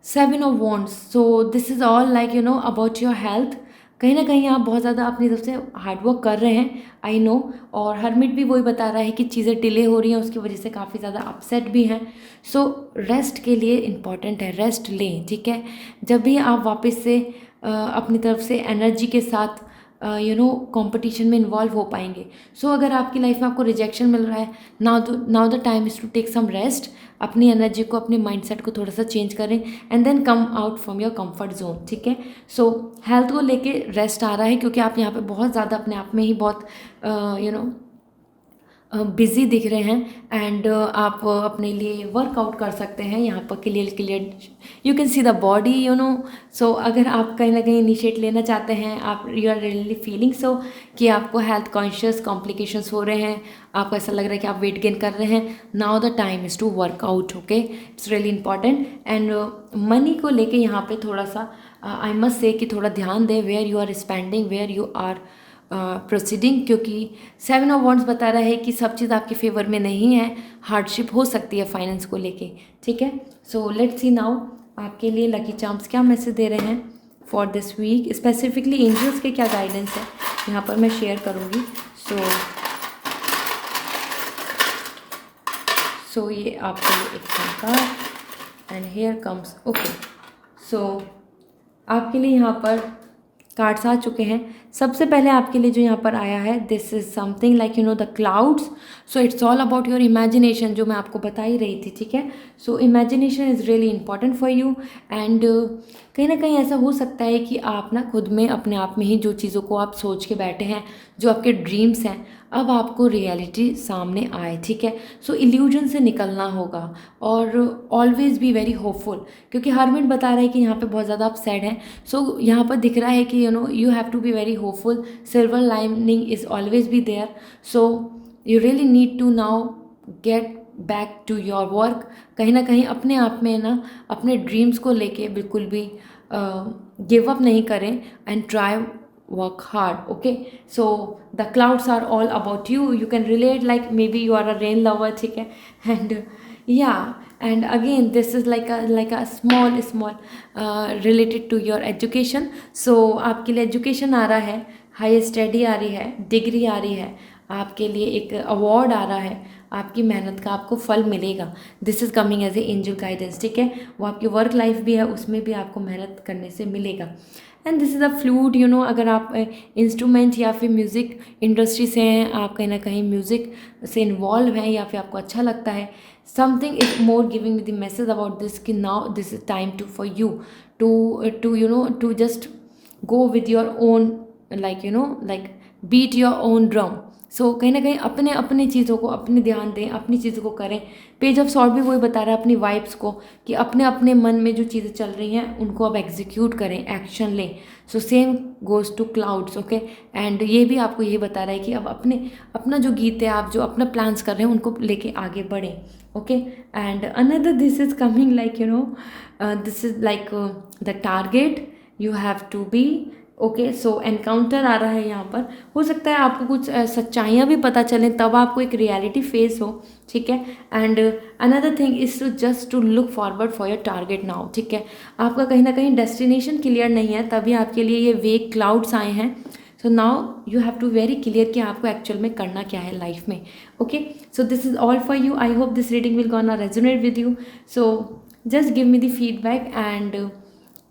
seven of wands, so this is all like about your health. कहीं ना कहीं आप बहुत ज़्यादा अपनी तरफ से हार्डवर्क कर रहे हैं, आई नो, और हर्मिट भी वही बता रहा है कि चीज़ें डिले हो रही हैं, उसकी वजह से काफ़ी ज़्यादा अपसेट भी हैं। सो रेस्ट के लिए इम्पॉर्टेंट है, रेस्ट लें, ठीक है। जब भी आप वापस से अपनी तरफ से एनर्जी के साथ कंपटीशन में इन्वॉल्व हो पाएंगे। सो अगर आपकी लाइफ में आपको रिजेक्शन मिल रहा है, now the time is to take some rest, अपनी एनर्जी को, अपने माइंडसेट को थोड़ा सा चेंज करें, and then come out from your comfort zone, ठीक है। सो हेल्थ को लेके रेस्ट आ रहा है, क्योंकि आप यहाँ पे बहुत ज़्यादा अपने आप में ही बहुत बिज़ी दिख रहे हैं, एंड आप अपने लिए वर्कआउट कर सकते हैं। यहाँ पर clear you can see the body, so अगर आप कहीं ना कहीं इनिशिएट लेना चाहते हैं, आप you are really feeling so कि आपको हेल्थ कॉन्शियस कॉम्प्लिकेशंस हो रहे हैं, आपको ऐसा लग रहा है कि आप वेट गेन कर रहे हैं, now the time is to workout, okay. It's really important. And money को लेके यहाँ पे थोड़ा सा आई मस्ट से कि थोड़ा ध्यान दें, where you are spending, where you are proceeding, क्योंकि सेवन ऑफ वॉन्ड्स बता रहा है कि सब चीज़ आपके फेवर में नहीं है, हार्डशिप हो सकती है फाइनेंस को लेके, ठीक है। सो लेट्स सी नाउ आपके लिए लकी चार्म्स क्या मैसेज दे रहे हैं for this week, specifically angels के क्या गाइडेंस है यहाँ पर मैं शेयर करूँगी। सो ये आपके लिए एक card, and here comes, okay. So आपके लिए यहाँ पर कार्ड्स आ चुके हैं। सबसे पहले आपके लिए जो यहाँ पर आया है, this is something like the clouds. So it's all about your imagination, जो मैं आपको बता ही रही थी. ठीक है, so imagination is really important for you. And कहीं ना कहीं ऐसा हो सकता है कि आप ना खुद में अपने आप में ही जो चीज़ों को आप सोच के बैठे हैं, जो आपके ड्रीम्स हैं, अब आपको रियलिटी सामने आए. ठीक है, सो इल्यूजन से निकलना होगा और ऑलवेज बी वेरी होपफुल, क्योंकि हरमिट बता रहा है कि यहाँ पे बहुत ज़्यादा आप सैड हैं. सो यहाँ पर दिख रहा है कि you have to be very hopeful. Silver lining is always be there. So you really need to now get back to your work. कहीं ना कहीं अपने आप में ना अपने ड्रीम्स को लेके बिल्कुल भी गिव अप नहीं करें and try work hard. Okay, so the clouds are all about you can relate, like maybe you are a rain lover. ठीक है, and yeah, and again this is like a small related to your education. so आपके लिए education आ रहा है, high study आ रही है, degree आ रही है, आपके लिए एक अवार्ड आ रहा है, आपकी मेहनत का आपको फल मिलेगा. This is coming as a angel guidance. ठीक है, वो आपकी वर्क लाइफ भी है, उसमें भी आपको मेहनत करने से मिलेगा. And this is a flute. अगर आप इंस्ट्रूमेंट या फिर म्यूज़िक इंडस्ट्री से हैं, आप कहीं ना कहीं म्यूज़िक से इन्वॉल्व हैं या फिर आपको अच्छा लगता है, something is more giving the message about this कि now this is time to for you to just go with your own like beat your own drum. So कहीं ना कहीं अपने अपनी चीज़ों को अपने ध्यान दें, अपनी चीज़ों को करें. पेज ऑफ सॉर्ट भी वही बता रहा है अपनी वाइब्स को, कि अपने अपने मन में जो चीज़ें चल रही हैं उनको अब एग्जीक्यूट करें, एक्शन लें. So same goes to clouds. Okay, and ये भी आपको यही बता रहा है कि अब अपना जो गीत है, आप जो अपना प्लान्स कर रहे हैं उनको लेके आगे बढ़ें. Okay, and another this is coming like this is like the target you have to be. Okay, so encounter आ रहा है यहाँ पर. हो सकता है आपको कुछ सच्चाइयाँ भी पता चलें, तब आपको एक रियलिटी फेस हो. ठीक है, and another thing is to just to look forward for your target now. ठीक है, आपका कहीं ना कहीं डेस्टिनेशन क्लियर नहीं है, तभी आपके लिए ये वेग क्लाउड्स आए हैं. So now you have to very clear कि आपको एक्चुअल में करना क्या है लाइफ में. Okay, so this is all for you. I hope this reading will gonna resonate with you. So just give me the feedback and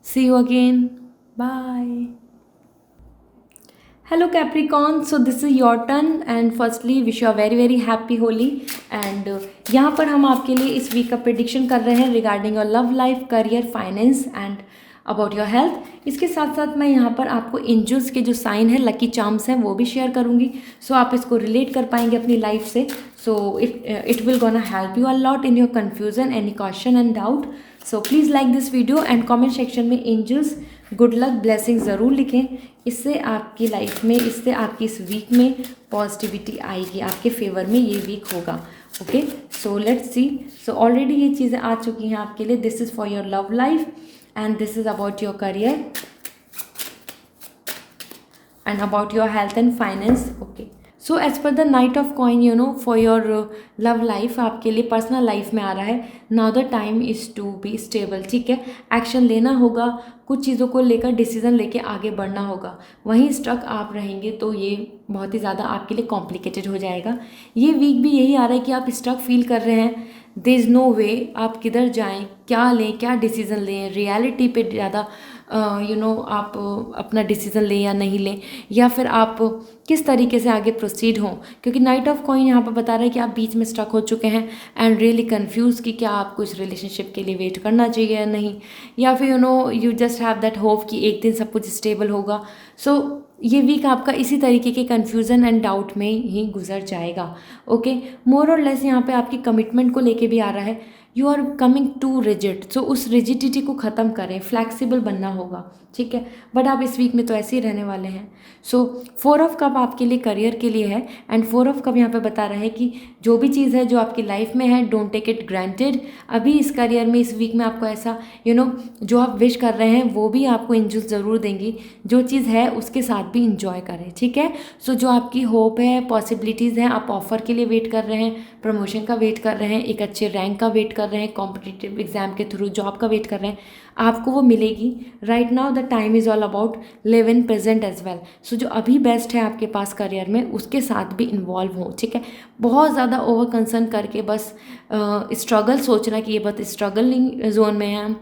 see you again. Bye. Hello Capricorn, so this is your turn and firstly wish you a very very happy Holi. and यहाँ पर हम आपके लिए इस week का prediction कर रहे हैं regarding your love life, career, finance and about your health. इसके साथ साथ मैं यहाँ पर आपको एंजल्स के जो साइन है, लकी चार्म्स हैं, वो भी शेयर करूँगी. सो आप इसको रिलेट कर पाएंगे अपनी लाइफ से. सो it will gonna help you a lot in your confusion, any question and doubt. So please like this video and comment section में एंजल्स गुड लक ब्लेसिंग ज़रूर लिखें. इससे आपकी लाइफ में, इससे आपकी इस वीक में पॉजिटिविटी आएगी, आपके फेवर में ये वीक होगा. Okay, so let's see. So already ये चीज़ें आ चुकी हैं आपके लिए. This is for your love life and this is about your career and about your health and finance. Okay, so as पर the knight of coin for your love life आपके लिए पर्सनल लाइफ में आ रहा है. Now the time is to be stable. ठीक है, action लेना होगा, कुछ चीज़ों को लेकर डिसीजन लेके आगे बढ़ना होगा. वहीं स्ट्रक आप रहेंगे तो ये बहुत ही ज़्यादा आपके लिए कॉम्प्लिकेटेड हो जाएगा. ये वीक भी यही आ रहा है कि आप स्ट्रक फील कर रहे हैं. देयर इज़ नो वे आप किधर जाएं, क्या लें, क्या डिसीज़न लें, रियलिटी पे ज़्यादा आप अपना डिसीज़न लें या नहीं लें, या फिर आप किस तरीके से आगे प्रोसीड हों. क्योंकि नाइट ऑफ कॉइन यहाँ पर बता रहा है कि आप बीच में स्टक हो चुके हैं एंड रियली कन्फ्यूज़ कि क्या आपको इस रिलेशनशिप के लिए वेट करना चाहिए या नहीं, या फिर you just have that hope कि एक दिन सब कुछ स्टेबल होगा. सो ये वीक आपका इसी तरीके के कन्फ्यूज़न एंड डाउट में ही गुजर जाएगा. ओके, मोर और लेस यहाँ पे आपकी कमिटमेंट को लेके भी आ रहा है. You are coming to rigid. So उस रिजिडिटी को ख़त्म करें, फ्लैक्सिबल बनना होगा. ठीक है, बट आप इस वीक में तो ऐसे ही रहने वाले हैं. सो 4 ऑफ कप आपके लिए करियर के लिए है एंड 4 ऑफ कप यहाँ पे बता रहा है कि जो भी चीज़ है जो आपकी लाइफ में है, डोंट टेक इट ग्रांटेड. अभी इस करियर में, इस वीक में आपको ऐसा जो आप विश कर रहे हैं वो भी आपको एंजल्स ज़रूर देंगी. जो चीज़ है उसके साथ भी इंजॉय करें. ठीक है, सो जो आपकी होप है, पॉसिबिलिटीज़ हैं, आप ऑफ़र के लिए वेट कर रहे हैं, प्रमोशन का वेट कर रहे हैं, एक अच्छे रैंक का वेट कर रहे हैं, कॉम्पिटिटिव एग्जाम के थ्रू जॉब का वेट कर रहे हैं, आपको वो मिलेगी. Right now the time is all about live in present as well. So जो अभी बेस्ट है आपके पास करियर में, उसके साथ भी इन्वॉल्व हो. ठीक है, बहुत ज़्यादा ओवर कंसर्न करके बस स्ट्रगल सोचना कि ये बस स्ट्रगलिंग जोन में है,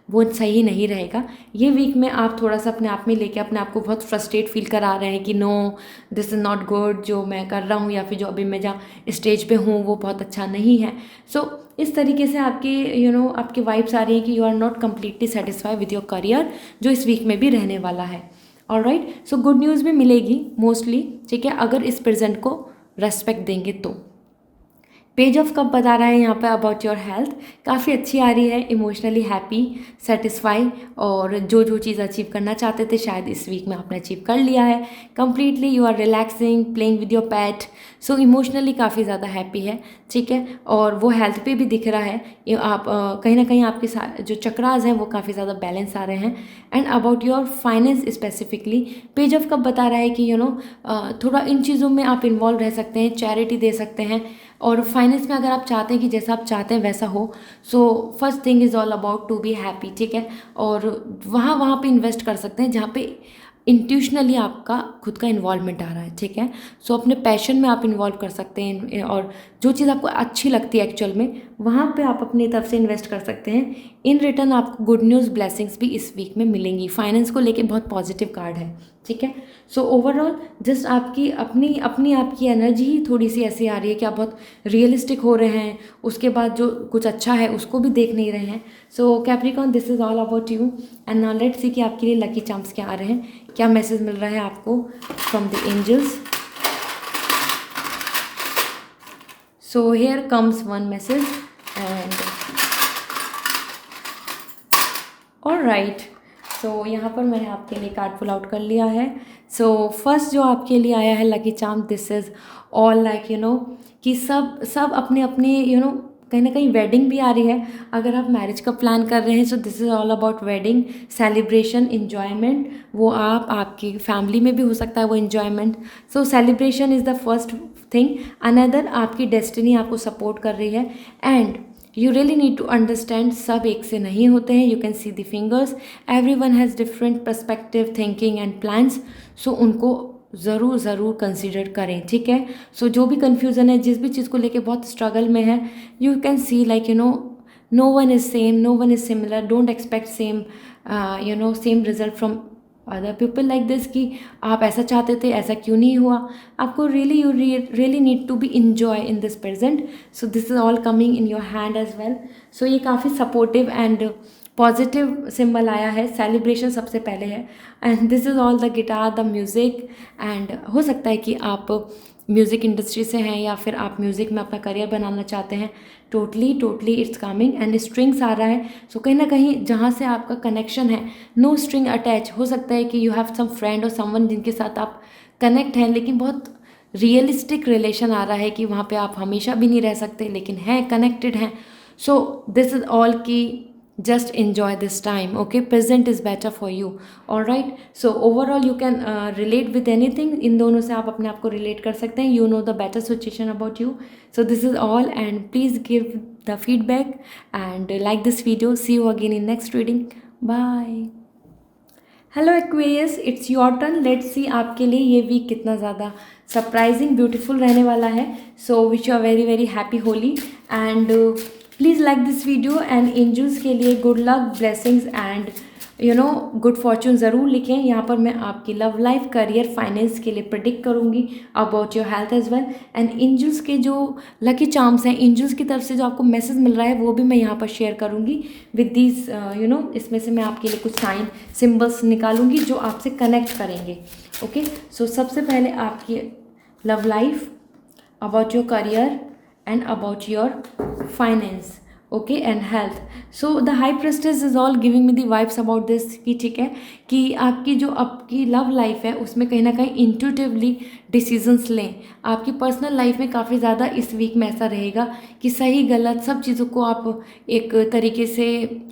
वो सही नहीं रहेगा। ये वीक में आप थोड़ा सा अपने आप में लेके अपने आप को बहुत फ्रस्ट्रेट फील करा रहे हैं कि no this is not good, जो मैं कर रहा हूँ या फिर जो अभी मैं जहाँ स्टेज पे हूँ वो बहुत अच्छा नहीं है। सो इस तरीके से आपकी आपकी वाइब्स आ रही हैं कि you are not completely satisfied with your career, जो इस वीक में भी रहने वाला है। ऑलराइट, सो गुड न्यूज़ भी मिलेगी मोस्टली, ठीक है, अगर इस प्रेजेंट को रेस्पेक्ट देंगे तो। पेज ऑफ कप बता रहा है यहाँ पे अबाउट योर हेल्थ, काफ़ी अच्छी आ रही है, इमोशनली हैप्पी, सेटिस्फाई, और जो जो चीज़ अचीव करना चाहते थे शायद इस वीक में आपने अचीव कर लिया है completely. You are relaxing, playing with your pet, so emotionally काफ़ी ज़्यादा हैप्पी है, ठीक है। और वो हेल्थ पे भी दिख रहा है, आप कहीं ना कहीं आपके जो चक्रास हैं वो काफ़ी ज़्यादा बैलेंस आ रहे हैं। And about your finance specifically, page of cup बता रहा है कि थोड़ा इन चीज़ों में आप इन्वॉल्व रह सकते हैं, चैरिटी दे सकते हैं, और फाइनेंस में अगर आप चाहते हैं कि जैसा आप चाहते हैं वैसा हो, so first thing is all about to be happy, ठीक है। और वहाँ पे इन्वेस्ट कर सकते हैं जहाँ पे इंट्यूशनली आपका खुद का इन्वॉल्वमेंट आ रहा है, ठीक है। सो अपने पैशन में आप इन्वॉल्व कर सकते हैं, और जो चीज़ आपको अच्छी लगती है एक्चुअल में वहाँ पे आप अपनी तरफ से इन्वेस्ट कर सकते हैं। इन रिटर्न आपको गुड न्यूज़, ब्लेसिंग्स भी इस वीक में मिलेंगी। फाइनेंस को लेके बहुत पॉजिटिव कार्ड है, ठीक है। सो ओवरऑल जस्ट आपकी अपनी आपकी एनर्जी ही थोड़ी सी ऐसी आ रही है कि आप बहुत रियलिस्टिक हो रहे हैं, उसके बाद जो कुछ अच्छा है उसको भी देख नहीं रहे हैं। So Capricorn, this is all about you, and now let's see कि आपके लिए लकी चार्म्स क्या आ रहे हैं, क्या मैसेज मिल रहा है आपको from the angels. So here comes one message and alright, so यहाँ पर मैंने आपके लिए कार्ड पुल आउट कर लिया है। सो फर्स्ट जो आपके लिए आया है lucky charm, this is all like कि सब अपने अपने कहीं ना कहीं वेडिंग भी आ रही है। अगर आप मैरिज का प्लान कर रहे हैं so this is all about wedding, celebration, enjoyment, वो आपकी फैमिली में भी हो सकता है वो enjoyment. So celebration is the first thing. Another, आपकी डेस्टिनी आपको सपोर्ट कर रही है, and you really need to understand सब एक से नहीं होते हैं। You can see the fingers, every one has different perspective, thinking and plans, so उनको ज़रूर कंसिडर करें, ठीक है। सो जो भी कन्फ्यूज़न है, जिस भी चीज़ को लेके बहुत स्ट्रगल में है, you can see like no one is same, no one is similar, don't expect same same result from other people like this, कि आप ऐसा चाहते थे ऐसा क्यों नहीं हुआ। आपको you really need to be enjoy in this present, so this is all coming in your hand as well. So ये काफ़ी सपोर्टिव एंड पॉजिटिव सिंबल आया है। सेलिब्रेशन सबसे पहले है, and this is all the guitar, the music, and हो सकता है कि आप म्यूज़िक इंडस्ट्री से हैं या फिर आप म्यूज़िक में अपना करियर बनाना चाहते हैं। Totally it's coming, and strings आ रहा है। सो कहीं ना कहीं जहाँ से आपका कनेक्शन है, नो स्ट्रिंग अटैच, हो सकता है कि यू हैव सम फ्रेंड और समवन जिनके साथ आप कनेक्ट हैं, लेकिन बहुत रियलिस्टिक रिलेशन आ रहा है कि वहाँ पे आप हमेशा भी नहीं रह सकते, लेकिन हैं, कनेक्टेड हैं। सो दिस इज़ ऑल की just enjoy this time, okay, present is better for you, all right। So overall you can relate with anything, इन दोनों से आप अपने आप को relate कर सकते हैं, you know the better situation about you। So this is all, and please give the feedback and like this video। See you again in next reading, bye। Hello Aquarius, it's your turn. Let's see आपके लिए ये week कितना ज़्यादा surprising beautiful रहने वाला है। So wish you are very very happy Holi, and please like this video, and angels के लिए good luck, blessings and good fortune ज़रूर लिखें। यहाँ पर मैं आपकी लव लाइफ, करियर, फाइनेंस के लिए प्रिडिक्ट करूँगी, about your health as well. And angels के जो लकी चार्म्स हैं, एंजल्स की तरफ से जो आपको मैसेज मिल रहा है वो भी मैं यहाँ पर शेयर करूँगी विद दीज इसमें से मैं आपके लिए कुछ साइन सिम्बल्स निकालूंगी जो आपसे कनेक्ट करेंगे, ओके। सो सबसे पहले आपकी love life, about your career and about your finance, okay, and health। so the high priestess is all giving me the vibes about this कि ठीक है कि आपकी जो आपकी लव लाइफ है उसमें कहीं ना कहीं इंट्यूटिवली डिसीजंस लें। आपकी पर्सनल लाइफ में काफ़ी ज़्यादा इस वीक में ऐसा रहेगा कि सही गलत सब चीज़ों को आप एक तरीके से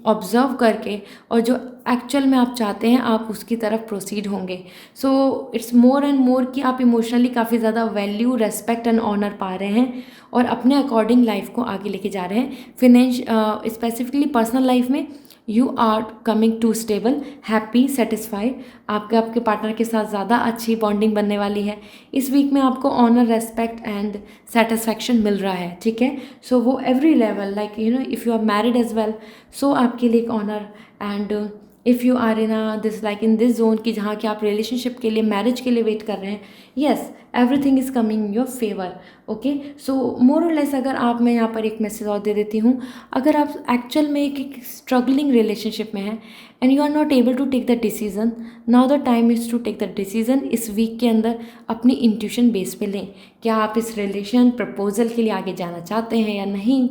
ऑब्जर्व करके और जो एक्चुअल में आप चाहते हैं आप उसकी तरफ प्रोसीड होंगे। सो इट्स मोर एंड मोर कि आप इमोशनली काफ़ी ज़्यादा वैल्यू, रेस्पेक्ट एंड ऑनर पा रहे हैं और अपने अकॉर्डिंग लाइफ को आगे लेके जा रहे हैं। स्पेसिफिकली पर्सनल लाइफ में you are coming to stable, happy, satisfied. आपके पार्टनर के साथ ज़्यादा अच्छी बॉन्डिंग बनने वाली है। इस वीक में आपको ऑनर, रेस्पेक्ट एंड सेटिस्फैक्शन मिल रहा है, ठीक है। सो वो every level, like if you are married as well, so आपके लिए एक honour, and if you are in this like in this zone कि जहाँ कि आप रिलेशनशिप के लिए, मैरिज के लिए वेट कर रहे हैं, yes, everything is coming in your favour, okay. So more और लेस, अगर आप, मैं यहाँ पर एक मैसेज और दे देती हूँ, अगर आप एक्चुअल में एक स्ट्रगलिंग रिलेशनशिप में हैं and you are not able to take the decision, now the time is to take the decision. इस वीक के अंदर अपनी इंट्यूशन बेस पे लें, क्या आप इस रिलेशन प्रपोजल के लिए आगे जाना चाहते हैं या नहीं,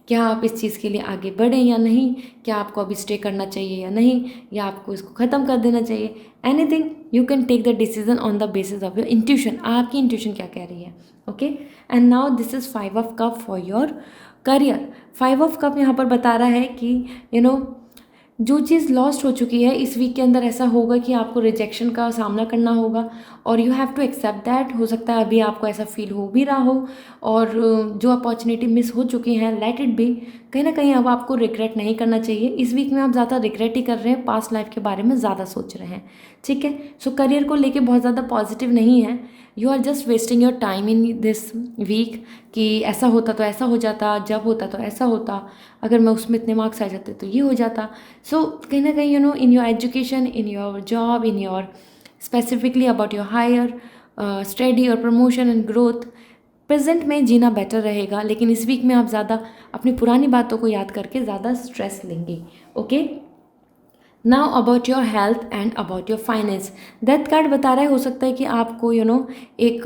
क्या आप इस चीज़ के लिए आगे बढ़ें या नहीं, क्या आपको अभी स्टे करना चाहिए या नहीं, या आपको इसको ख़त्म कर देना चाहिए। Anything you can take the decision on the basis of your intuition. आपकी इंट्यूशन क्या कह रही है, okay. And now this is 5 of cup for your career. 5 of cup यहाँ पर बता रहा है कि जो चीज़ लॉस्ट हो चुकी है, इस वीक के अंदर ऐसा होगा कि आपको रिजेक्शन का सामना करना होगा और you have to accept that. हो सकता है अभी आपको ऐसा फील हो भी रहा हो, और जो अपॉर्चुनिटी मिस हो चुकी हैं, लेट इट बी। कहीं ना कहीं अब आपको रिग्रेट नहीं करना चाहिए। इस वीक में आप ज़्यादा रिग्रेट ही कर रहे हैं, पास्ट लाइफ के बारे में ज़्यादा सोच रहे हैं, ठीक है। सो करियर को लेके बहुत ज़्यादा पॉजिटिव नहीं है। You are just wasting your time in this week कि ऐसा होता तो ऐसा हो जाता, जब होता तो ऐसा होता, अगर मैं उसमें इतने मार्क्स आ जाते तो ये हो जाता। सो कहीं ना कहीं in your education, in your job, in your specifically about your higher study और प्रमोशन एंड ग्रोथ, प्रेजेंट में जीना बेटर रहेगा। लेकिन इस वीक में आप ज़्यादा अपनी पुरानी बातों को याद करके ज़्यादा स्ट्रेस लेंगे, okay. Now about your health and about your finance. Death card बता रहा है, हो सकता है कि आपको एक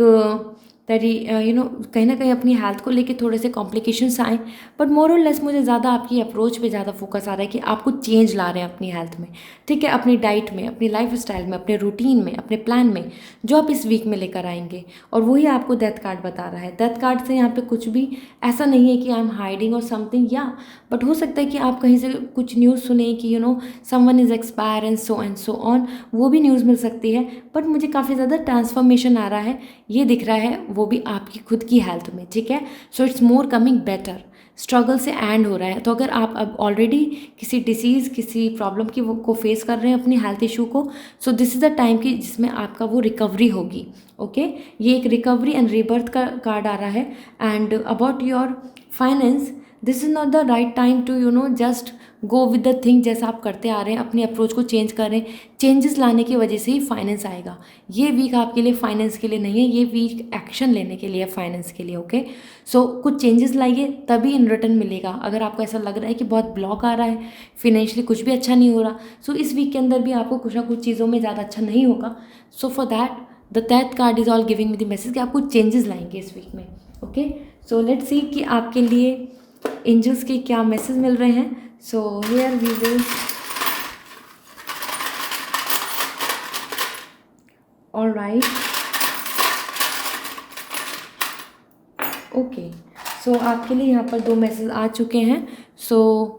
कहीं ना कहीं अपनी हेल्थ को लेके थोड़े से कॉम्प्लिकेशंस आए, बट मोर और लेस मुझे ज़्यादा आपकी अप्रोच पे ज़्यादा फोकस आ रहा है कि आपको चेंज ला रहे हैं अपनी हेल्थ में, ठीक है, अपनी डाइट में, अपनी लाइफ स्टाइल में, अपने रूटीन में, अपने प्लान में, जो आप इस वीक में लेकर आएंगे। और वही आपको डेथ कार्ड बता रहा है। डेथ कार्ड से यहाँ पे कुछ भी ऐसा नहीं है कि आई एम हाइडिंग और समथिंग, या बट हो सकता है कि आप कहीं से कुछ न्यूज़ सुने कि someone is expire and so on, वो भी न्यूज़ मिल सकती है। बट मुझे काफ़ी ज़्यादा ट्रांसफॉर्मेशन आ रहा है, ये दिख रहा है, वो भी आपकी खुद की हेल्थ में, ठीक है। So it's more coming better, struggle से एंड हो रहा है। तो अगर आप अब ऑलरेडी किसी डिसीज़, किसी प्रॉब्लम की को फेस कर रहे हैं, अपनी हेल्थ इशू को, so this is the time कि जिसमें आपका वो रिकवरी होगी, ओके। ये एक रिकवरी एंड रीबर्थ का कार्ड आ रहा है। And about your finance, this is not the right time to just go with the thing, जैसा आप करते आ रहे हैं, अपनी अप्रोच को चेंज करें। चेंजेस लाने की वजह से ही फाइनेंस आएगा। ये वीक आपके लिए फाइनेंस के लिए नहीं है, ये वीक एक्शन लेने के लिए, फाइनेंस के लिए, ओके। सो कुछ चेंजेस लाइए, तभी इन रिटर्न मिलेगा। अगर आपको ऐसा लग रहा है कि बहुत ब्लॉक आ रहा है, फिनेंशियली कुछ भी अच्छा नहीं हो रहा, सो इस वीक के अंदर भी आपको कुछ ना कुछ चीज़ों में ज़्यादा अच्छा नहीं होगा। So for that the death card is all giving me the message कि आपको चेंजेस लाएंगे इस वीक में, ओके। सो लेट्स सी कि आपके लिए एंजल्स के क्या मैसेज मिल रहे हैं। So here we will, alright, okay. So आपके लिए यहाँ पर 2 मैसेज आ चुके हैं। सो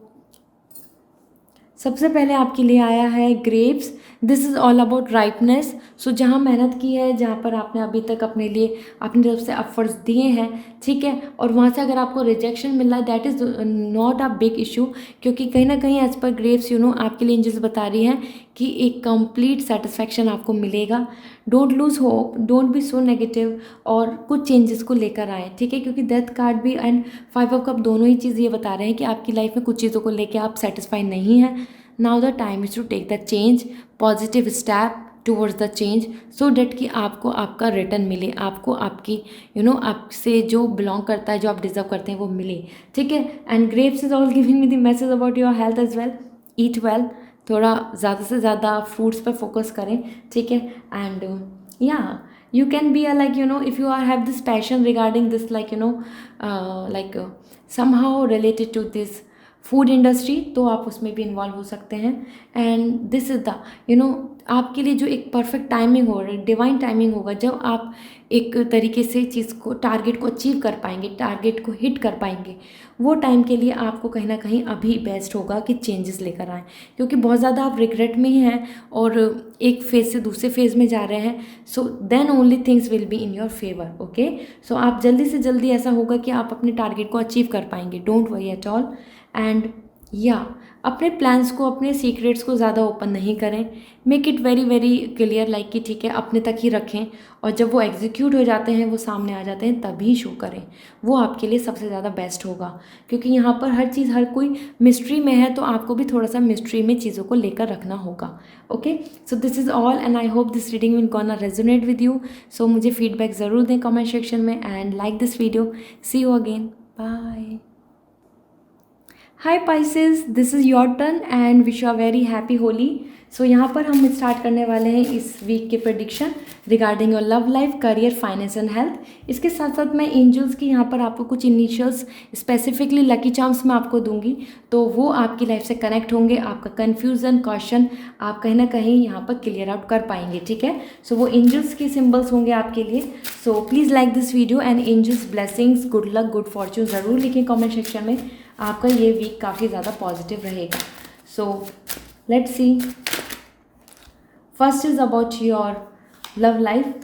सबसे पहले आपके लिए आया है grapes, this is all about ripeness. So जहाँ मेहनत की है, जहाँ पर आपने अभी तक अपने लिए अपनी तरफ से एफर्ट्स दिए हैं, ठीक है, और वहाँ से अगर आपको रिजेक्शन मिल रहा है, that is not a big issue, क्योंकि कहीं ना कहीं एज पर ग्रेप्स आपके लिए एंजल्स बता रही हैं कि एक कंप्लीट सेटिस्फैक्शन आपको मिलेगा। Don't lose hope, don't be so negative, और कुछ चेंजेस को लेकर आए, ठीक है, क्योंकि डेथ कार्ड भी एंड 5 ऑफ कप दोनों ही चीज़ ये बता रहे हैं कि आपकी लाइफ में कुछ चीज़ों को लेकर आप सेटिस्फाई नहीं हैं। Now the time is to take the change, positive step towards the change, so that कि आपको आपका रिटर्न मिले, आपको आपकी आपसे जो बिलोंग करता है, जो आप डिजर्व करते हैं, वो मिले, ठीक है। And grapes is all giving me the message about your health as well. Eat well, थोड़ा ज़्यादा से ज़्यादा फ्रूट्स पर फोकस करें, ठीक है। एंड या you can be a like if you are have this passion regarding this like somehow related to this food industry, तो आप उसमें भी इन्वॉल्व हो सकते हैं। एंड दिस इज़ द आपके लिए जो एक परफेक्ट टाइमिंग हो रहा है, डिवाइन टाइमिंग होगा, जब आप एक तरीके से चीज़ को, टारगेट को अचीव कर पाएंगे, टारगेट को हिट कर पाएंगे। वो टाइम के लिए आपको कहीं ना कहीं अभी बेस्ट होगा कि चेंजेस लेकर आएँ, क्योंकि बहुत ज़्यादा आप रिग्रेट में ही हैं और एक फेज़ से दूसरे फेज़ में जा रहे हैं। So then only things will be in your favour, okay. So आप जल्दी से जल्दी ऐसा होगा कि आप अपने टारगेट को अचीव कर पाएंगे। Don't worry at all. And या अपने प्लान्स को, अपने सीक्रेट्स को ज़्यादा ओपन नहीं करें। Make it very very clear, like कि ठीक है अपने तक ही रखें, और जब वो एग्जीक्यूट हो जाते हैं, वो सामने आ जाते हैं, तभी शो करें। वो आपके लिए सबसे ज़्यादा बेस्ट होगा, क्योंकि यहाँ पर हर चीज़, हर कोई मिस्ट्री में है, तो आपको भी थोड़ा सा मिस्ट्री में चीज़ों को लेकर रखना होगा। Okay, so this is all and I hope this reading will gonna resonate with you. So मुझे फीडबैक ज़रूर दें कमेंट सेक्शन में, and like this video. See you again, bye. Hi Pisces, this is your turn and wish you a very happy Holi. So यहाँ पर हम start करने वाले हैं इस वीक के prediction regarding your love life, career, finance and health. इसके साथ साथ मैं एंजल्स की यहाँ पर आपको कुछ इनिशियल्स, स्पेसिफिकली लकी चार्म्स मैं आपको दूंगी, तो वो आपकी लाइफ से कनेक्ट होंगे। आपका कन्फ्यूज़न, क्वेश्चन आप कहीं ना कहीं यहाँ पर क्लियर आउट कर पाएंगे, ठीक है। सो वो एंजल्स की सिम्बल्स होंगे आपके लिए। So please like this video and angels blessings, good luck, good fortune ज़रूर लिखें कॉमेंट सेक्शन में। आपका ये वीक काफ़ी ज़्यादा पॉजिटिव रहेगा। So let's see, first is about your love life,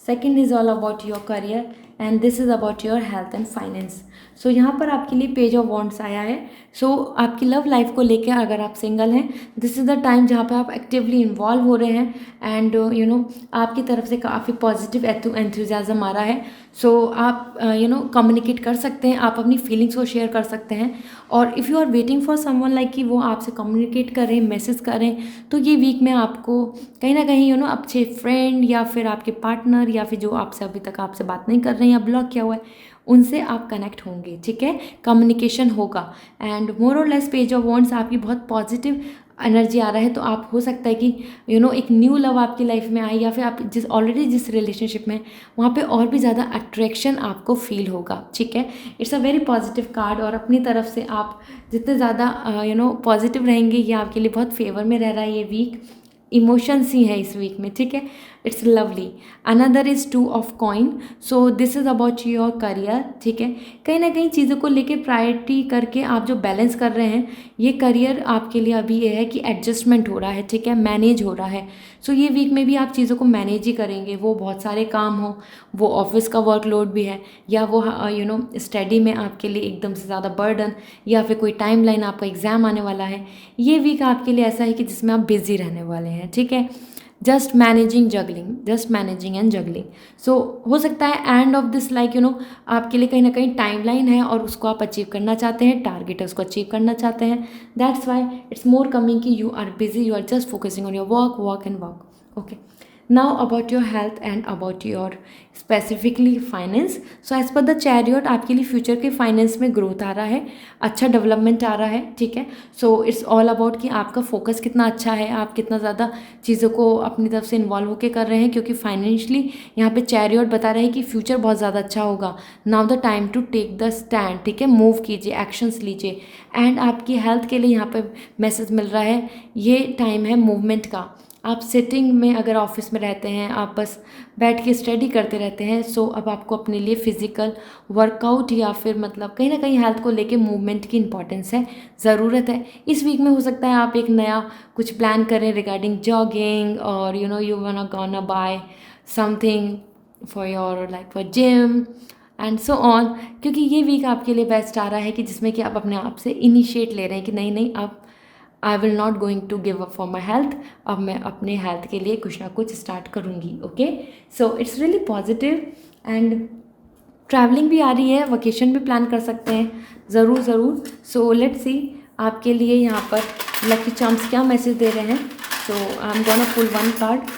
second is all about your career, and this is about your health and finance. So यहाँ पर आपके लिए पेज ऑफ वॉन्ड्स आया है। सो आपकी लव लाइफ को लेकर अगर आप सिंगल हैं, दिस इज़ द टाइम जहाँ पे आप एक्टिवली इन्वॉल्व हो रहे हैं, एंड आपकी तरफ से काफ़ी पॉजिटिव एंथुजियाज्म आ रहा है। सो आप कम्युनिकेट कर सकते हैं, आप अपनी फीलिंग्स को शेयर कर सकते हैं। और if you are waiting for someone, like कि वो आपसे कम्युनिकेट करें, मैसेज करें, तो ये वीक में आपको कहीं ना कहीं अच्छे फ्रेंड या फिर आपके पार्टनर, या फिर जो आपसे अभी तक आपसे बात नहीं कर रहे हैं या ब्लॉक किया हुआ है, उनसे आप कनेक्ट होंगे, ठीक है, कम्युनिकेशन होगा। एंड मोर और लेस पेज ऑफ वॉन्ड्स आपकी बहुत पॉजिटिव एनर्जी आ रहा है, तो आप हो सकता है कि एक न्यू लव आपकी लाइफ में आए, या फिर आप जिस रिलेशनशिप में वहाँ पे और भी ज़्यादा अट्रैक्शन आपको फील होगा, ठीक है। It's a very positive card, और अपनी तरफ से आप जितने ज़्यादा पॉजिटिव रहेंगे, ये आपके लिए बहुत फेवर में रह रहा है ये वीक। इमोशंस ही है इस वीक में, ठीक है। It's lovely. Another is 2 of coin. So this is about your career, ठीक है। कहीं ना कहीं चीज़ों को लेके प्रायोरिटी करके आप जो बैलेंस कर रहे हैं, ये करियर आपके लिए अभी ये है कि एडजस्टमेंट हो रहा है, ठीक है, मैनेज हो रहा है। सो ये वीक में भी आप चीज़ों को मैनेज ही करेंगे, वो बहुत सारे काम हो, वो ऑफिस का वर्कलोड भी है, या वो स्टडी में आपके लिए एकदम से ज़्यादा बर्डन, या फिर कोई टाइमलाइन, आपका एग्ज़ाम आने वाला है। ये वीक आपके लिए ऐसा है कि जिसमें आप बिज़ी रहने वाले हैं, ठीक है। Just managing and juggling. So हो सकता है एंड ऑफ दिस, लाइक आपके लिए कहीं ना कहीं टाइमलाइन है, और उसको आप अचीव करना चाहते हैं, टारगेट है उसको अचीव करना चाहते हैं। That's why it's more coming कि you are busy, you are just focusing on your work and work. Okay, now about your health and about your specifically finance. So as पर the chariot आपके लिए future के finance में growth आ रहा है, अच्छा development आ रहा है, ठीक है। सो इट्स ऑल अबाउट कि आपका फोकस कितना अच्छा है, आप कितना ज़्यादा चीज़ों को अपनी तरफ से इन्वॉल्व होकर कर रहे हैं, क्योंकि फाइनेंशियली यहाँ पे चैरियट बता रहे हैं कि फ्यूचर बहुत ज़्यादा अच्छा होगा। Now the time to take the stand, ठीक है, मूव कीजिए, एक्शंस लीजिए। एंड आपकी हेल्थ के लिए यहाँ पे मैसेज मिल रहा है, ये टाइम है मूवमेंट का। आप सिटिंग में अगर ऑफिस में रहते हैं, आप बस बैठ के स्टडी करते रहते हैं, सो अब आपको अपने लिए फिज़िकल वर्कआउट, या फिर कहीं ना कहीं हेल्थ को लेके मूवमेंट की इंपॉर्टेंस है, ज़रूरत है। इस वीक में हो सकता है आप एक नया कुछ प्लान करें रिगार्डिंग जॉगिंग, और you वांना gonna buy something for your for gym and so on, क्योंकि ये वीक आपके लिए बेस्ट आ रहा है कि जिसमें कि आप अपने आप से इनिशिएट ले रहे हैं कि नहीं अब I will not going to give up for my health, अब मैं अपने हेल्थ के लिए कुछ ना कुछ स्टार्ट करूँगी। Okay, so it's really positive. And travelling भी आ रही है, वकेशन भी प्लान कर सकते हैं ज़रूर। सो लेट्स सी आपके लिए यहाँ पर लकी चार्म्स क्या मैसेज दे रहे हैं। So I am gonna pull one card.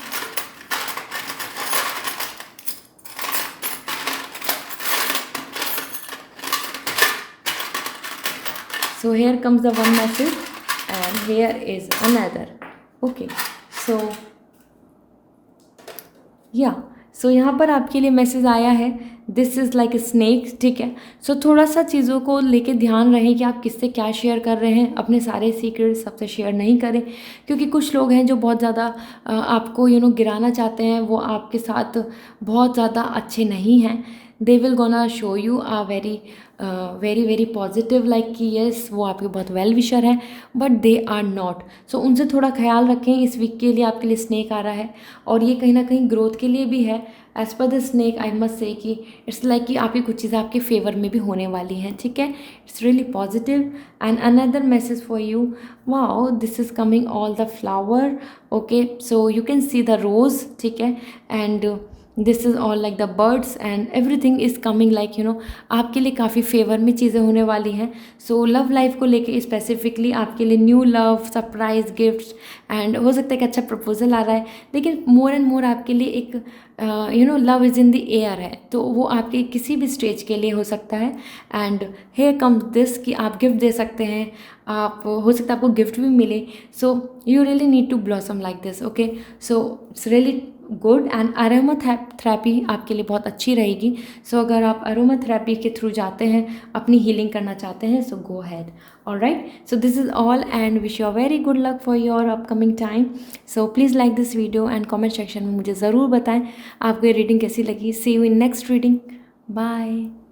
So here comes the one message and here is another. Okay, so yeah, so यहाँ पर आपके लिए मैसेज आया है, this is like a snake, ठीक है। सो थोड़ा सा चीज़ों को लेके ध्यान रहे कि आप किससे क्या शेयर कर रहे हैं, अपने सारे सीक्रेट सबसे शेयर नहीं करें, क्योंकि कुछ लोग हैं जो बहुत ज़्यादा आपको गिराना चाहते हैं, वो आपके साथ बहुत ज़्यादा अच्छे नहीं हैं। They will gonna show you a very very very positive, like कि यस वो आपके बहुत वेल विशर है, बट दे आर नॉट। सो उनसे थोड़ा ख्याल रखें। इस वीक के लिए आपके लिए स्नेक आ रहा है और ये कहीं ना कहीं ग्रोथ के लिए भी है। एज पर द स्नेक आई मस्ट से कि इट्स लाइक कि आपकी कुछ चीज़ें आपके फेवर में भी होने वाली हैं, ठीक है। It's really positive. And another message for you, wow this is coming all the flower, okay, so you can see the rose, ठीक है, and this is all like the birds and everything is coming like you know, आपके लिए काफ़ी favour में चीज़ें होने वाली हैं। सो लव लाइफ को लेके स्पेसिफिकली आपके लिए new love, surprise gifts, and हो सकता है कि अच्छा प्रपोजल आ रहा है, लेकिन मोर एंड मोर आपके लिए एक you know love is in the air है, तो वो आपके किसी भी स्टेज के लिए हो सकता है। एंड हेयर कम्स दिस कि आप गिफ्ट दे सकते हैं, आप हो सकता है आपको गिफ्ट भी मिले। So you really need to blossom like this, okay. So it's really good. And aromatherapy आपके लिए बहुत अच्छी रहेगी। सो अगर आप अरोमा थेरेपी के थ्रू जाते हैं, अपनी हीलिंग करना चाहते हैं, so go ahead. Alright, so this is all and wish you a very good luck for your upcoming time. So please like this video and comment section में मुझे ज़रूर बताएं आपको ये रीडिंग कैसी लगी। See you in next reading, bye.